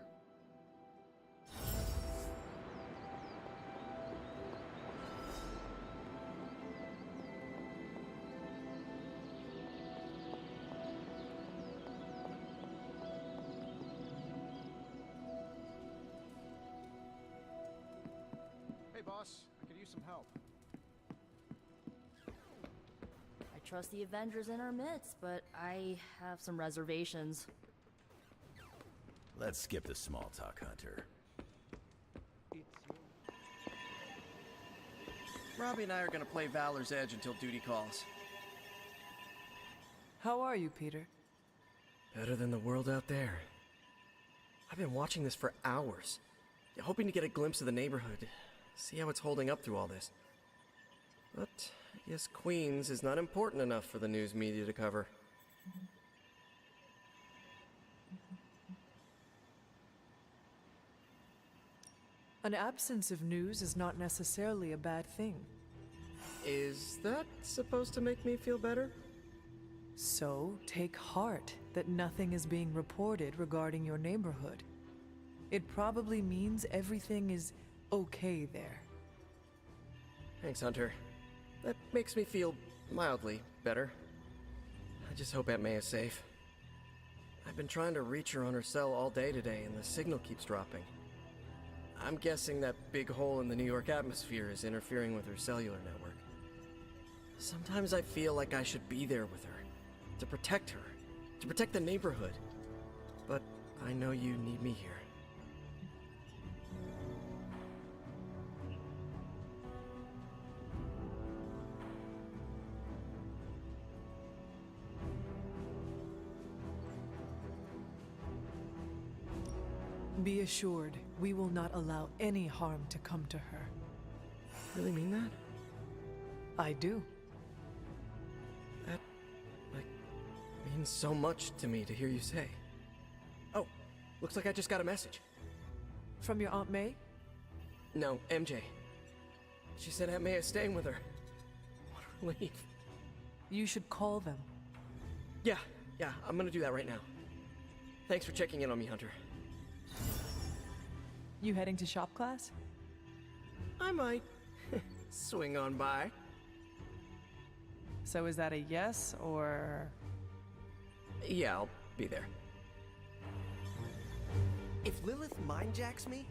Hey, boss. I could use some help. I trust the Avengers in our midst, but I have some reservations. Let's skip the small talk, Hunter. Robbie and I are gonna play Valor's Edge until duty calls. How are you, Peter? Better than the world out there. I've been watching this for hours, hoping to get a glimpse of the neighborhood, see how it's holding up through all this. But I guess Queens is not important enough for the news media to cover. An absence of news is not necessarily a bad thing. Is that supposed to make me feel better? So, take heart that nothing is being reported regarding your neighborhood. It probably means everything is okay there. Thanks, Hunter. That makes me feel mildly better. I just hope Aunt May is safe. I've been trying to reach her on her cell all day today, and the signal keeps dropping. I'm guessing that big hole in the New York atmosphere is interfering with her cellular network. Sometimes I feel like I should be there with her, to protect her, to protect the neighborhood. But I know you need me here. Be assured, we will not allow any harm to come to her. Really mean that? I do. That, means so much to me to hear you say. Oh, looks like I just got a message. From your Aunt May? No, MJ. She said Aunt May is staying with her. What a relief. You should call them. Yeah, I'm gonna do that right now. Thanks for checking in on me, Hunter. You heading to shop class? I might. Swing on by. So is that a yes, or...? Yeah, I'll be there. If Lilith mindjacks me,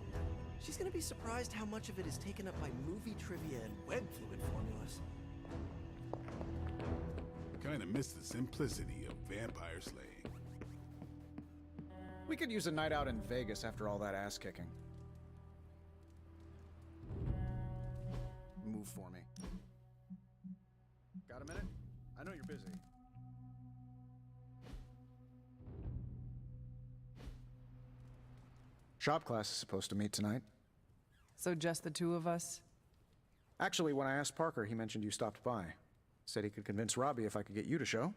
she's gonna be surprised how much of it is taken up by movie trivia and web fluid formulas. Kinda miss the simplicity of vampire slaying. We could use a night out in Vegas after all that ass kicking. Move for me. Got a minute? I know you're busy. Shop class is supposed to meet tonight. So just the two of us? Actually, when I asked Parker, he mentioned you stopped by. Said he could convince Robbie if I could get you to show.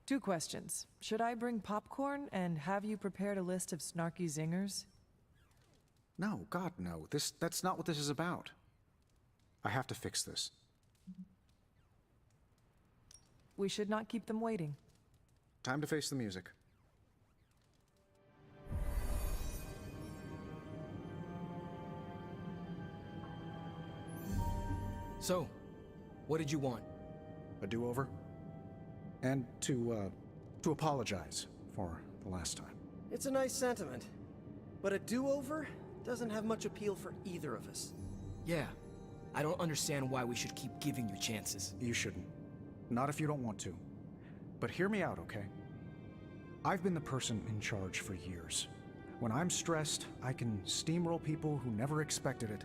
Two questions. Should I bring popcorn and have you prepared a list of snarky zingers? No, God, no. That's not what this is about. I have to fix this. We should not keep them waiting. Time to face the music. So, what did you want? A do-over? And to apologize for the last time. It's a nice sentiment. But a do-over doesn't have much appeal for either of us. Yeah, I don't understand why we should keep giving you chances. You shouldn't. Not if you don't want to. But hear me out, okay? I've been the person in charge for years. When I'm stressed, I can steamroll people who never expected it,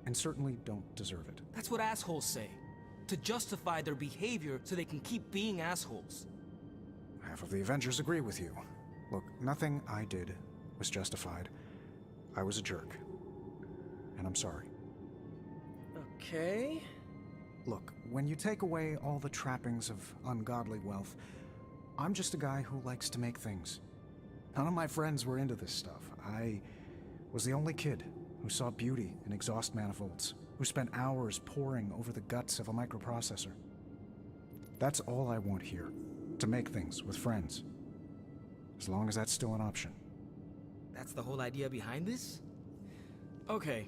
and certainly don't deserve it. That's what assholes say. To justify their behavior so they can keep being assholes. Half of the Avengers agree with you. Look, nothing I did was justified. I was a jerk. And I'm sorry. Okay. Look, when you take away all the trappings of ungodly wealth, I'm just a guy who likes to make things. None of my friends were into this stuff. I was the only kid who saw beauty in exhaust manifolds, who spent hours poring over the guts of a microprocessor. That's all I want here, to make things with friends. As long as that's still an option. That's the whole idea behind this? Okay,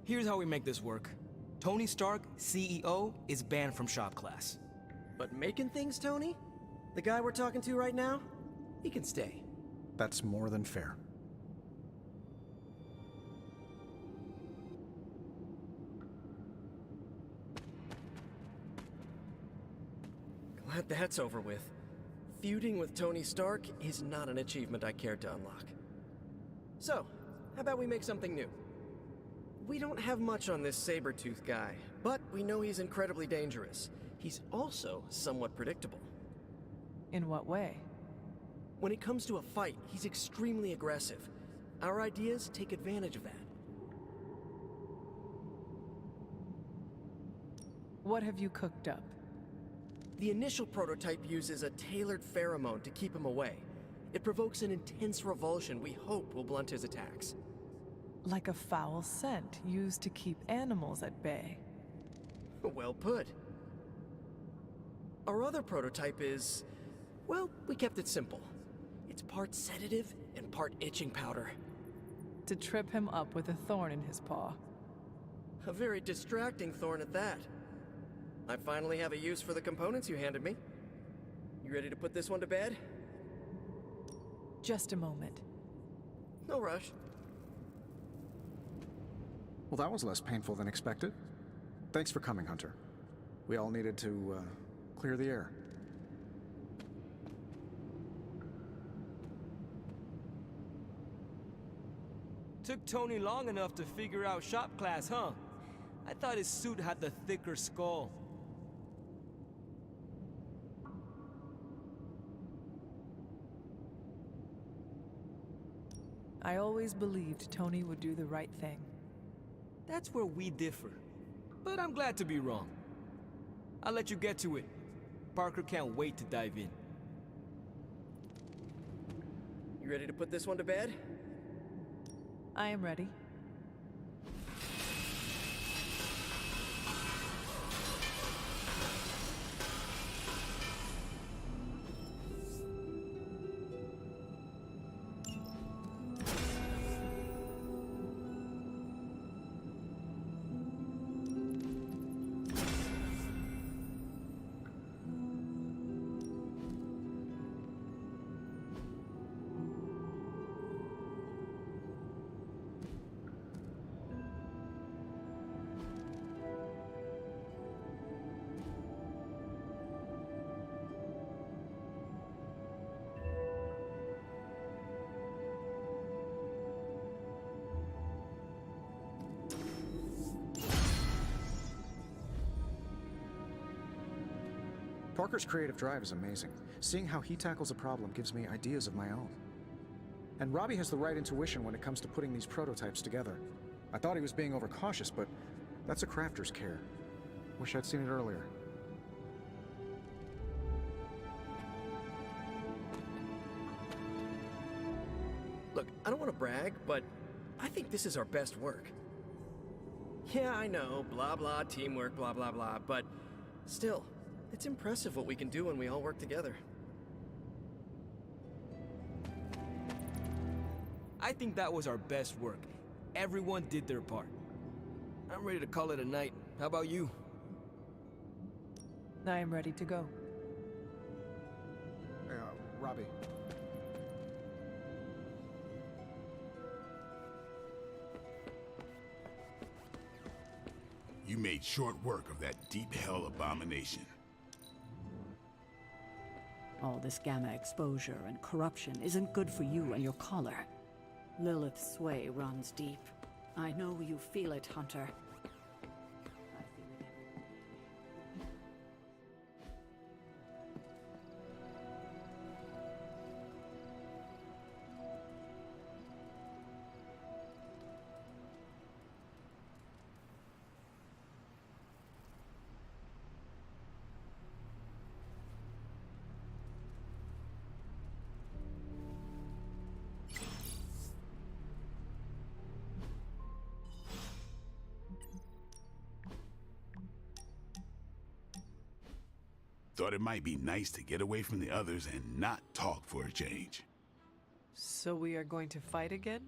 here's how we make this work. Tony Stark, CEO, is banned from shop class. But making things, Tony? The guy we're talking to right now? He can stay. That's more than fair. Glad that's over with. Feuding with Tony Stark is not an achievement I care to unlock. So, how about we make something new? We don't have much on this Sabretooth guy, but we know he's incredibly dangerous. He's also somewhat predictable. In what way? When it comes to a fight, he's extremely aggressive. Our ideas take advantage of that. What have you cooked up? The initial prototype uses a tailored pheromone to keep him away. It provokes an intense revulsion we hope will blunt his attacks. Like a foul scent used to keep animals at bay. Well put. Our other prototype is... well, we kept it simple. It's part sedative and part itching powder. To trip him up with a thorn in his paw. A very distracting thorn at that. I finally have a use for the components you handed me. You ready to put this one to bed? Just a moment. No rush. Well, that was less painful than expected. Thanks for coming, Hunter. We all needed to, clear the air. Took Tony long enough to figure out shop class, huh? I thought his suit had the thicker skull. I always believed Tony would do the right thing. That's where we differ. But I'm glad to be wrong. I'll let you get to it. Parker can't wait to dive in. You ready to put this one to bed? I am ready. Parker's creative drive is amazing. Seeing how he tackles a problem gives me ideas of my own. And Robbie has the right intuition when it comes to putting these prototypes together. I thought he was being overcautious, but that's a crafter's care. Wish I'd seen it earlier. Look, I don't want to brag, but I think this is our best work. Yeah, I know, blah blah, teamwork, blah blah blah, but still, it's impressive what we can do when we all work together. I think that was our best work. Everyone did their part. I'm ready to call it a night. How about you? I am ready to go. Robbie. You made short work of that deep hell abomination. All this gamma exposure and corruption isn't good for you and your collar. Lilith's sway runs deep. I know you feel it, Hunter. Thought it might be nice to get away from the others and not talk for a change. So we are going to fight again?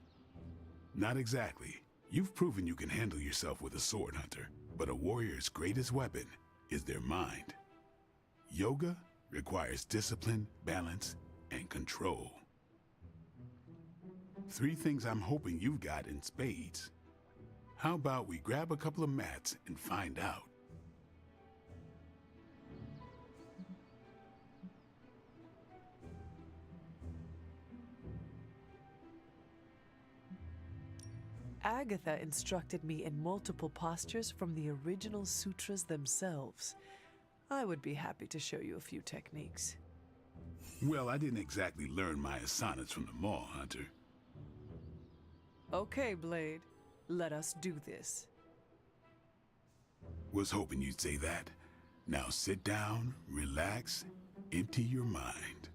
Not exactly. You've proven you can handle yourself with a sword, Hunter. But a warrior's greatest weapon is their mind. Yoga requires discipline, balance, and control. 3 things I'm hoping you've got in spades. How about we grab a couple of mats and find out? Agatha instructed me in multiple postures from the original sutras themselves. I would be happy to show you a few techniques. Well, I didn't exactly learn my asanas from the mall, Hunter. Okay, Blade. Let us do this. Was hoping you'd say that. Now sit down, relax, empty your mind.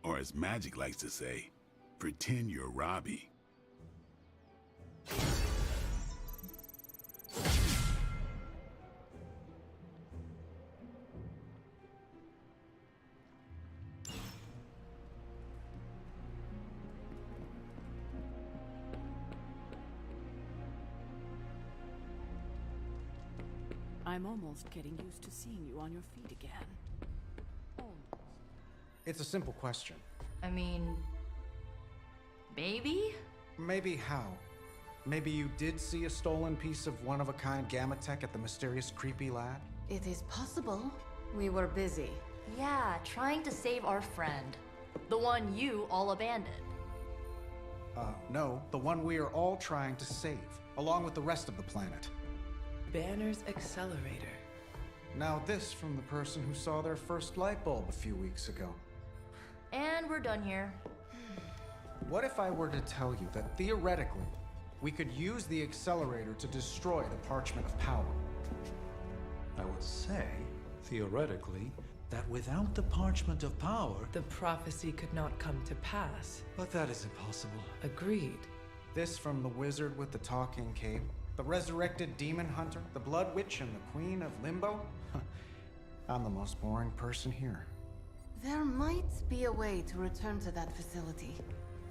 Or as Magic likes to say, pretend you're Robbie. I'm almost getting used to seeing you on your feet again. It's a simple question. I mean, maybe? Maybe how? Maybe you did see a stolen piece of one-of-a-kind gamma tech at the mysterious creepy lad? It is possible. We were busy. Yeah, trying to save our friend. The one you all abandoned. No, the one we are all trying to save, along with the rest of the planet. Banner's accelerator. Now this from the person who saw their first light bulb a few weeks ago. And we're done here. What if I were to tell you that theoretically, we could use the accelerator to destroy the Parchment of Power? I would say, theoretically, that without the Parchment of Power... The prophecy could not come to pass. But that is impossible. Agreed. This from the wizard with the talking cape, the resurrected demon hunter, the blood witch, and the queen of limbo? I'm the most boring person here. There might be a way to return to that facility.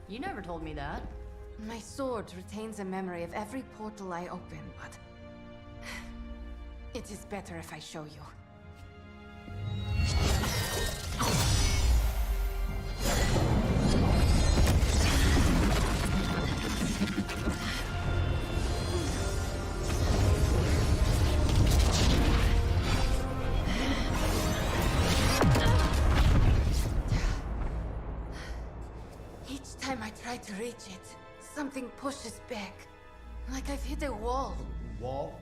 You never told me that. My sword retains a memory of every portal I open, but... it is better if I show you. Each time I try to reach it, something pushes back. Like I've hit a wall. Wall?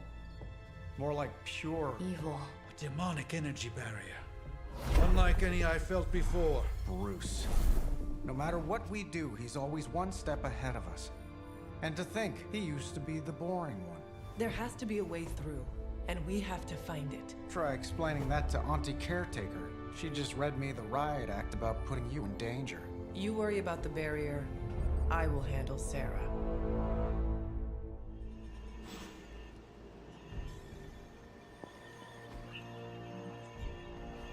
More like pure... evil. A demonic energy barrier. Unlike any I felt before. Bruce. No matter what we do, he's always one step ahead of us. And to think, he used to be the boring one. There has to be a way through, and we have to find it. Try explaining that to Auntie Caretaker. She just read me the riot act about putting you in danger. You worry about the barrier. I will handle Sarah.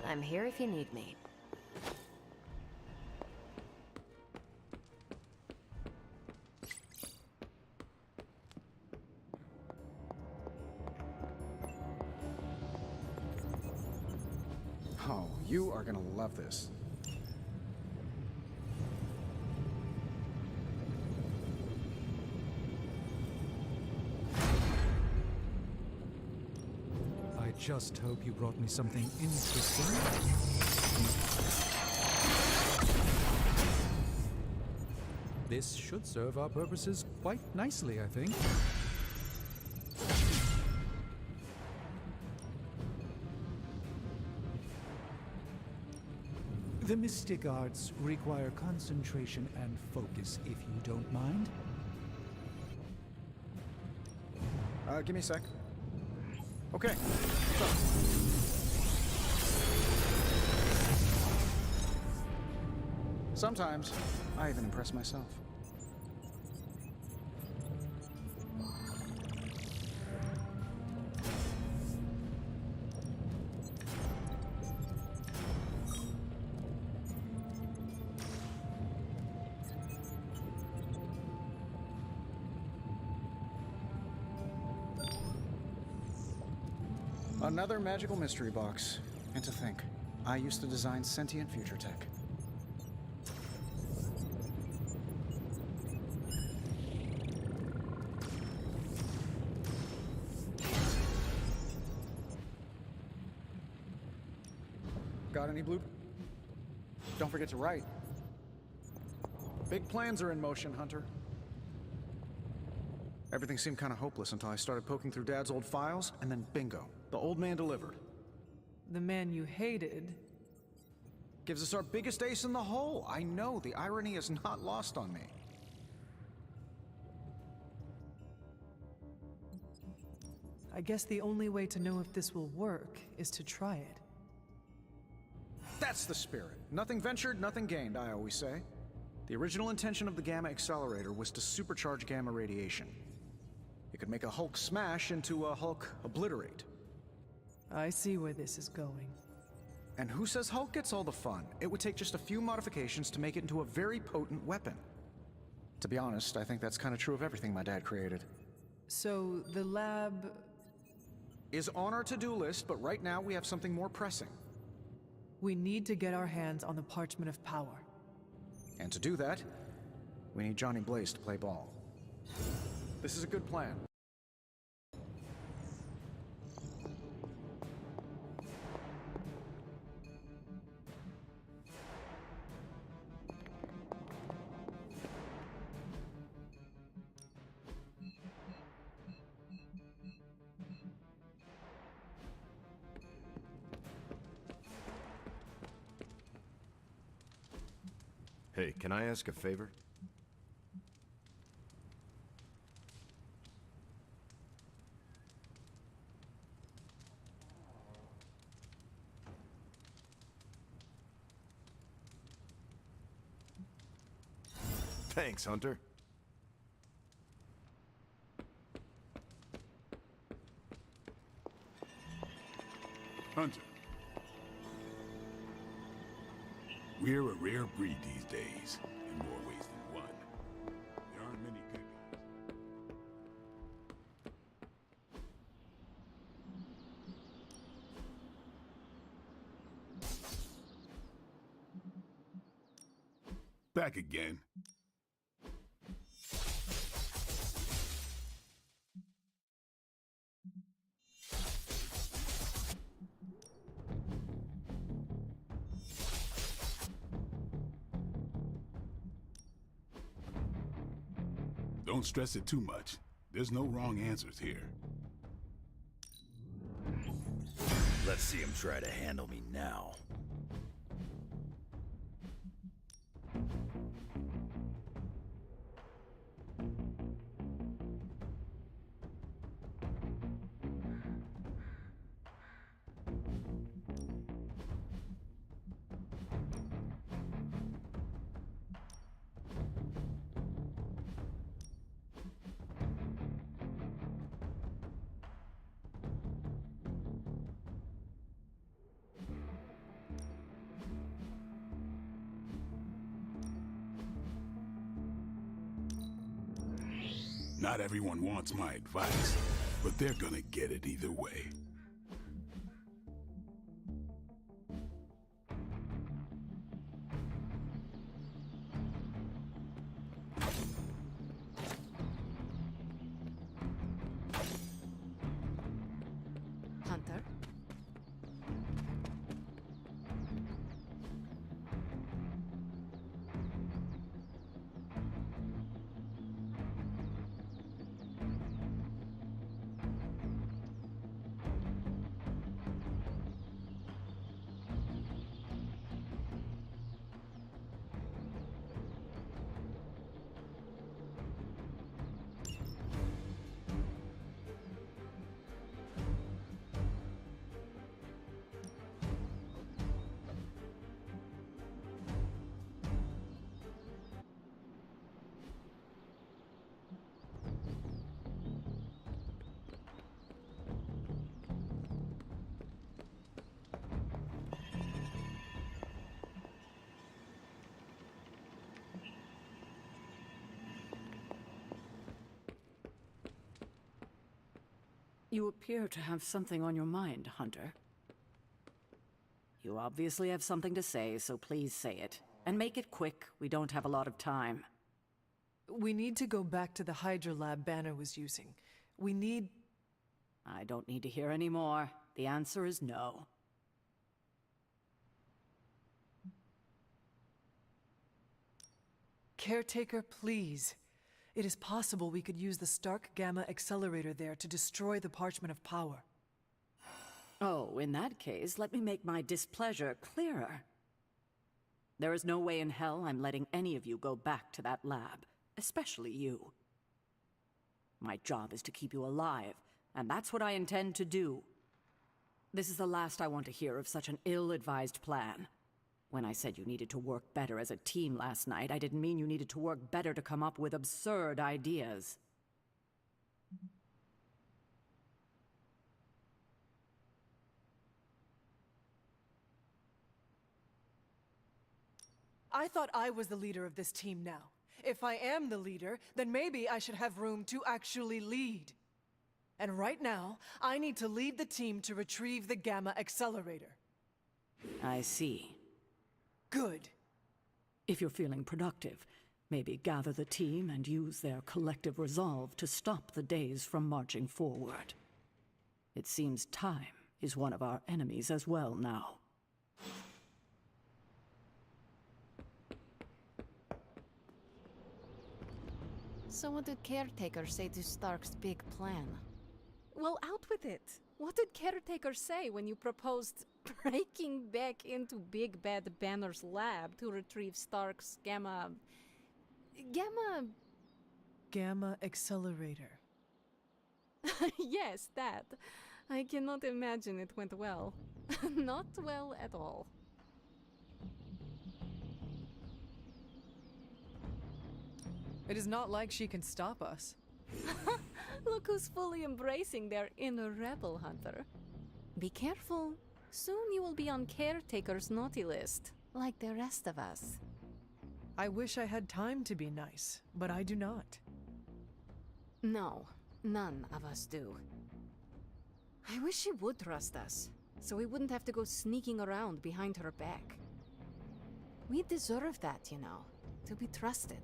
I'm here if you need me. Oh, you are gonna love this. just hope you brought me something interesting. This should serve our purposes quite nicely, I think. The mystic arts require concentration and focus, if you don't mind. Give me a sec. Okay. Sometimes, I even impress myself. Another magical mystery box. And to think, I used to design sentient future tech. Got any blue? Don't forget to write. Big plans are in motion, Hunter. Everything seemed kind of hopeless until I started poking through Dad's old files, and then bingo. The old man delivered. The man you hated gives us our biggest ace in the hole. I know, the irony is not lost on me. I guess the only way to know if this will work is to try it. That's the spirit. Nothing ventured, nothing gained, I always say. The original intention of the Gamma Accelerator was to supercharge gamma radiation. It could make a Hulk smash into a Hulk obliterate. I see where this is going. And who says Hulk gets all the fun? It would take just a few modifications to make it into a very potent weapon. To be honest, I think that's kind of true of everything my dad created. So, the lab is on our to-do list, but right now we have something more pressing. We need to get our hands on the Parchment of Power. And to do that, we need Johnny Blaze to play ball. This is a good plan. Hey, can I ask a favor? Thanks, Hunter. Hunter. We're a rare breed these days, in more ways than one. There aren't many good guys. Back again. Don't stress it too much. There's no wrong answers here. Let's see him try to handle me now. Not everyone wants my advice, but they're gonna get it either way. Hunter, You appear to have something on your mind, Hunter. You obviously have something to say, so please say it. And make it quick. We don't have a lot of time. We need to go back to the Hydra lab Banner was using. We need... I don't need to hear any more. The answer is no. Caretaker, please. It is possible we could use the Stark Gamma accelerator there to destroy the Parchment of Power. Oh, in that case, let me make my displeasure clearer. There is no way in hell I'm letting any of you go back to that lab, especially you. My job is to keep you alive, and that's what I intend to do. This is the last I want to hear of such an ill-advised plan. When I said you needed to work better as a team last night, I didn't mean you needed to work better to come up with absurd ideas. I thought I was the leader of this team now. If I am the leader, then maybe I should have room to actually lead. And right now, I need to lead the team to retrieve the Gamma accelerator. I see. Good. If you're feeling productive, maybe gather the team and use their collective resolve to stop the days from marching forward. It seems time is one of our enemies as well now. So what did Caretaker say to Stark's big plan? Well, out with it. What did Caretaker say when you proposed breaking back into Big Bad Banner's lab to retrieve Stark's Gamma accelerator. Yes, that. I cannot imagine it went well. Not well at all. It is not like she can stop us. Look who's fully embracing their inner rebel, Hunter. Be careful. Soon you will be on Caretaker's naughty list, like the rest of us. I wish I had time to be nice, but I do not. No, none of us do. I wish she would trust us, so we wouldn't have to go sneaking around behind her back. We deserve that, you know, to be trusted.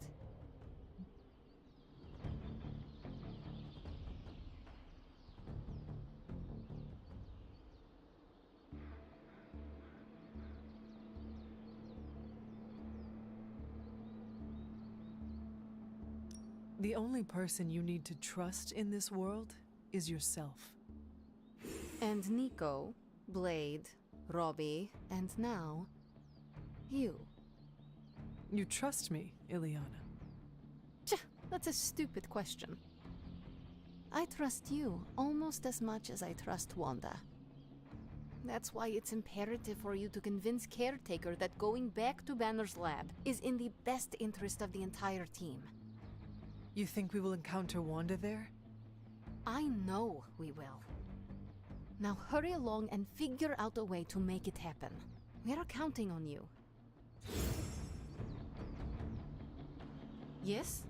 The only person you need to trust in this world is yourself. And Nico, Blade, Robbie, and now, you. You trust me, Illyana? That's a stupid question. I trust you almost as much as I trust Wanda. That's why it's imperative for you to convince Caretaker that going back to Banner's lab is in the best interest of the entire team. You think we will encounter Wanda there? I know we will. Now hurry along and figure out a way to make it happen. We are counting on you. Yes?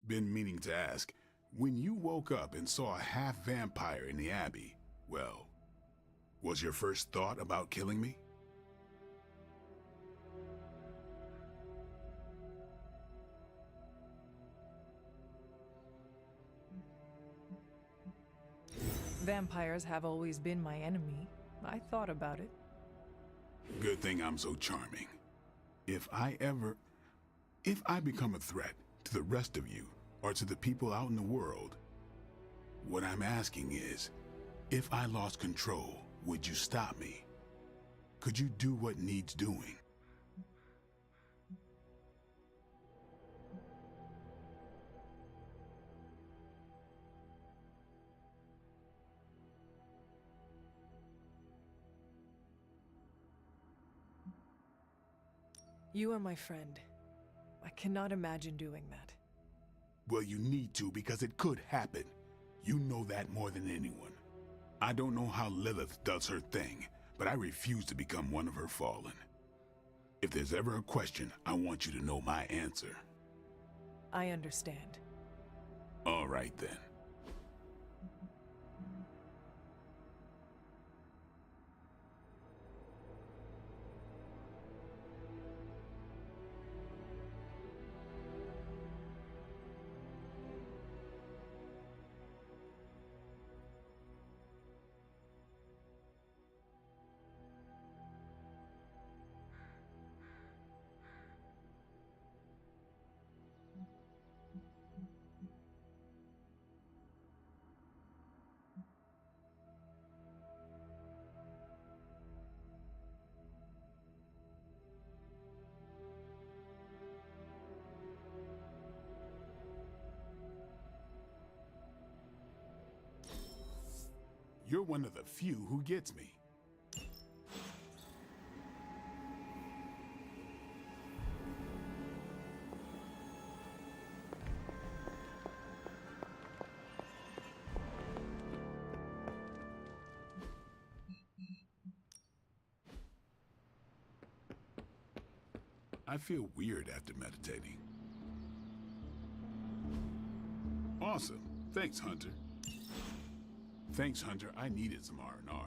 Been meaning to ask, when you woke up and saw a half-vampire in the Abbey, well, was your first thought about killing me? Vampires have always been my enemy. I thought about it. Good thing I'm so charming. If I become a threat to the rest of you, or to the people out in the world, what I'm asking is, if I lost control, would you stop me? Could you do what needs doing? You are my friend. I cannot imagine doing that. Well, you need to, because it could happen. You know that more than anyone. I don't know how Lilith does her thing, but I refuse to become one of her fallen. If there's ever a question, I want you to know my answer. I understand. All right, then. You're one of the few who gets me. I feel weird after meditating. Awesome. Thanks, Hunter. Thanks, Hunter. I needed some R&R.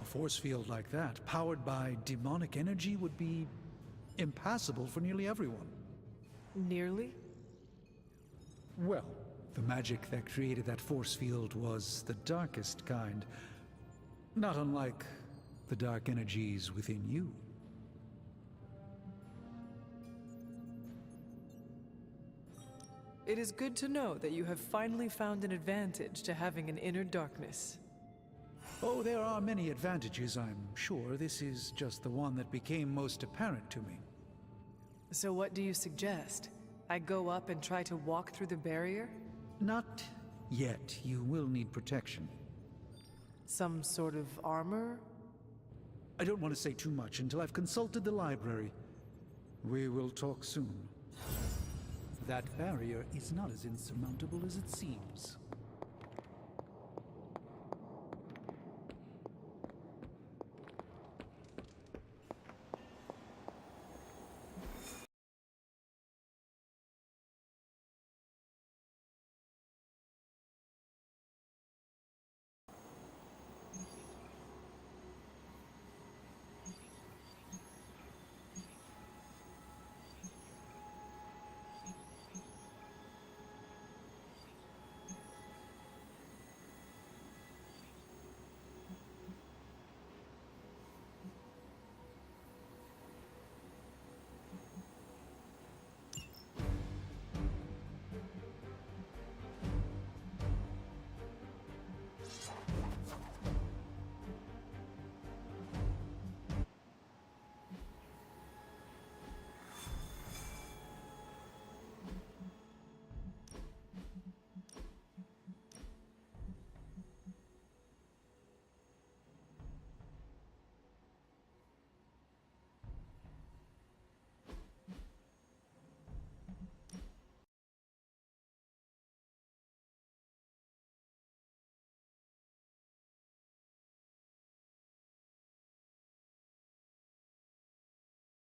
A force field like that, powered by demonic energy, would be impassable for nearly everyone. Nearly? Well, the magic that created that force field was the darkest kind. Not unlike the dark energies within you. It is good to know that you have finally found an advantage to having an inner darkness. Oh, there are many advantages, I'm sure. This is just the one that became most apparent to me. So what do you suggest? I go up and try to walk through the barrier? Not yet. You will need protection. Some sort of armor? I don't want to say too much until I've consulted the library. We will talk soon. That barrier is not as insurmountable as it seems.